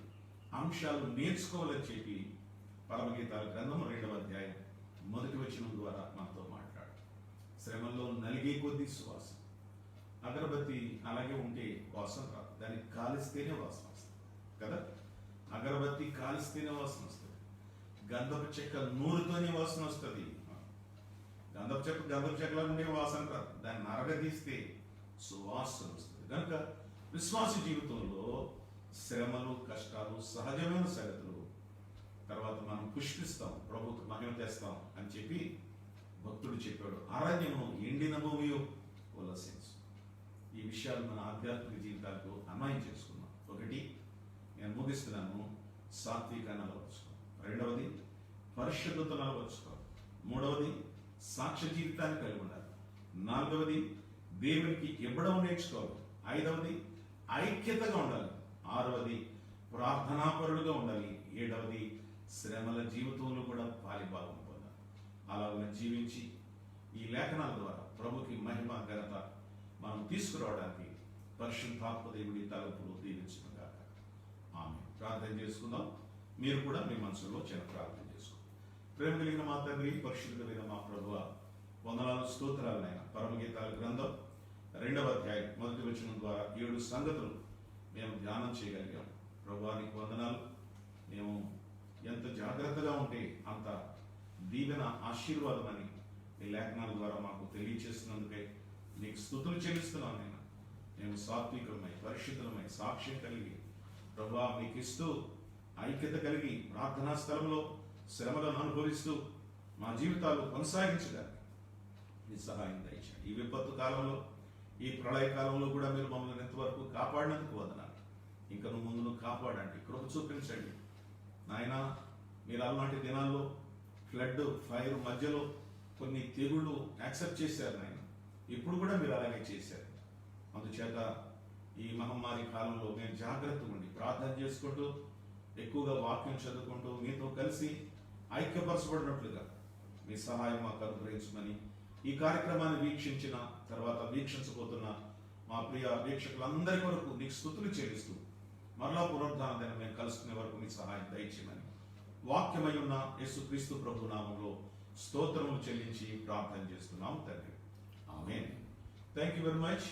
అంశాలు నేర్చుకోవాలని చెప్పి పరమగీతాల గ్రంథము 2వ అధ్యాయం 1వ వచనం ద్వారా మనతో మాట్లాడు. శ్రమల్లో నలిగే కొద్దీ సువాసన. అగరబత్తి అలాగే ఉంటే వాసన రాదు, దానికి కాలిస్తేనే వాసన వస్తుంది కదా. అగరబత్తి కాలిస్తేనే వాసన వస్తుంది. గంధపు చెక్క నూరుతోనే వాసన వస్తుంది. గంధపు చెక్కలా ఉండే వాసన రాదు, దాన్ని నరగదీస్తే సువాసన వస్తుంది. కనుక విశ్వాస జీవితంలో శ్రమలు, కష్టాలు సహజమైన సంగతులు. తర్వాత మనం పుష్పిస్తాం, ప్రభుత్వ మహిమ తెస్తాం అని చెప్పి భక్తుడు చెప్పాడు. అరణ్యము ఎండిన భూమి ఉల్లసించు. ఈ విషయాలు మన ఆధ్యాత్మిక జీవితాలకు అన్వయం చేసుకున్నాం. ఒకటి, నేను ముగిస్తున్నాను, సాత్వికాన్ని అలవర్చుకోవాలి. రెండవది, పరిశుద్ధతను అలవర్చుకోవాలి. మూడవది, సాక్ష్య జీవితాన్ని కలిగి ఉండాలి. నాలుగవది, దేవునికి ఇవ్వడం నేర్చుకోవాలి. ఐదవది, ఐక్యతగా ఉండాలి. ఆరవది, ప్రార్థనాపరుడుగా ఉండాలి. ఏడవది, శ్రమల జీవితంలో కూడా పాలిభాగం పొందాలి. అలాగ జీవించి ఈ లేఖనాల ద్వారా ప్రభుకి మహిమ ఘనత మనం తీసుకురావడానికి పరిశుద్ధాత్మ దేవుడి తలుపులు దీవించుగాక. ఆమె ప్రార్థన చేసుకుందాం. మీరు కూడా మీ మనసులో చిన్న ప్రార్థన చేసుకోండి. ప్రేమ కలిగిన మా తండ్రి, పరిశుద్ధుడైన మా ప్రభువ, వందనాలు స్తోత్రాలనైనా. పరమగీతాల గ్రంథం 2వ అధ్యాయం 1వ వచనం ద్వారా 7 సంగతులు మేము ధ్యానం చేయగలిగాం. ప్రభువానికి వందనాలు. మేము ఎంత జాగ్రత్తగా ఉంటే అంత దీవెన ఆశీర్వాదం అని ఈ లేఖనాల ద్వారా మాకు తెలియచేస్తున్నందుకై నీకు స్తుతులు చెల్లిస్తున్నాను. మేము సాత్వికమై పరిశుద్ధమై సాక్ష్యం కలిగి ప్రభువా మీకు ఇస్తూ ఐక్యత కలిగి ప్రార్థనా స్థలంలో శ్రమలను అనుభవిస్తూ మా జీవితాలు కొనసాగించడానికి మీ సహాయం దయచేయండి. ఈ విపత్తు కాలంలో, ఈ ప్రళయ కాలంలో కూడా మీరు మమ్మల్ని ఎంతవరకు కాపాడినందుకు వదనాలు. ఇంకా ముందును కాపాడండి, కృప చూపించండి నాయన. మీరు అలాంటి దినాల్లో ఫ్లడ్, ఫైర్ మధ్యలో కొన్ని తెగుళ్ళు యాక్సెప్ట్ చేశారు నాయన. ఇప్పుడు కూడా మీరు అలాగే చేశారు. అందుచేత ఈ మహమ్మారి కాలంలో మేము జాగ్రత్తగా ఉండి ప్రార్థన చేసుకుంటూ, ఎక్కువగా వాక్యం చదువుకుంటూ, మీతో కలిసి ఐక్యపరచబడినట్లుగా మీ సహాయం మాకు అనుగ్రహించమని, ఈ కార్యక్రమాన్ని వీక్షించిన తర్వాత వీక్షించబోతున్న మా ప్రియ వీక్షకులందరి వరకు నీకు స్తుతులు చెల్లిస్తూ, మరలా పునరుద్ధాన దినం మేము కలుసుకునే వరకు మీ సహాయం దయచేయమని వాక్యమై ఉన్న యేసుక్రీస్తు ప్రభు నామంలో స్తోత్రములు చెల్లించి ప్రార్థన చేస్తున్నాం తండ్రి. Amen. Thank you very much.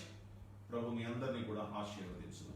ప్రభు మీ అందరినీ కూడా ఆశీర్వదించును.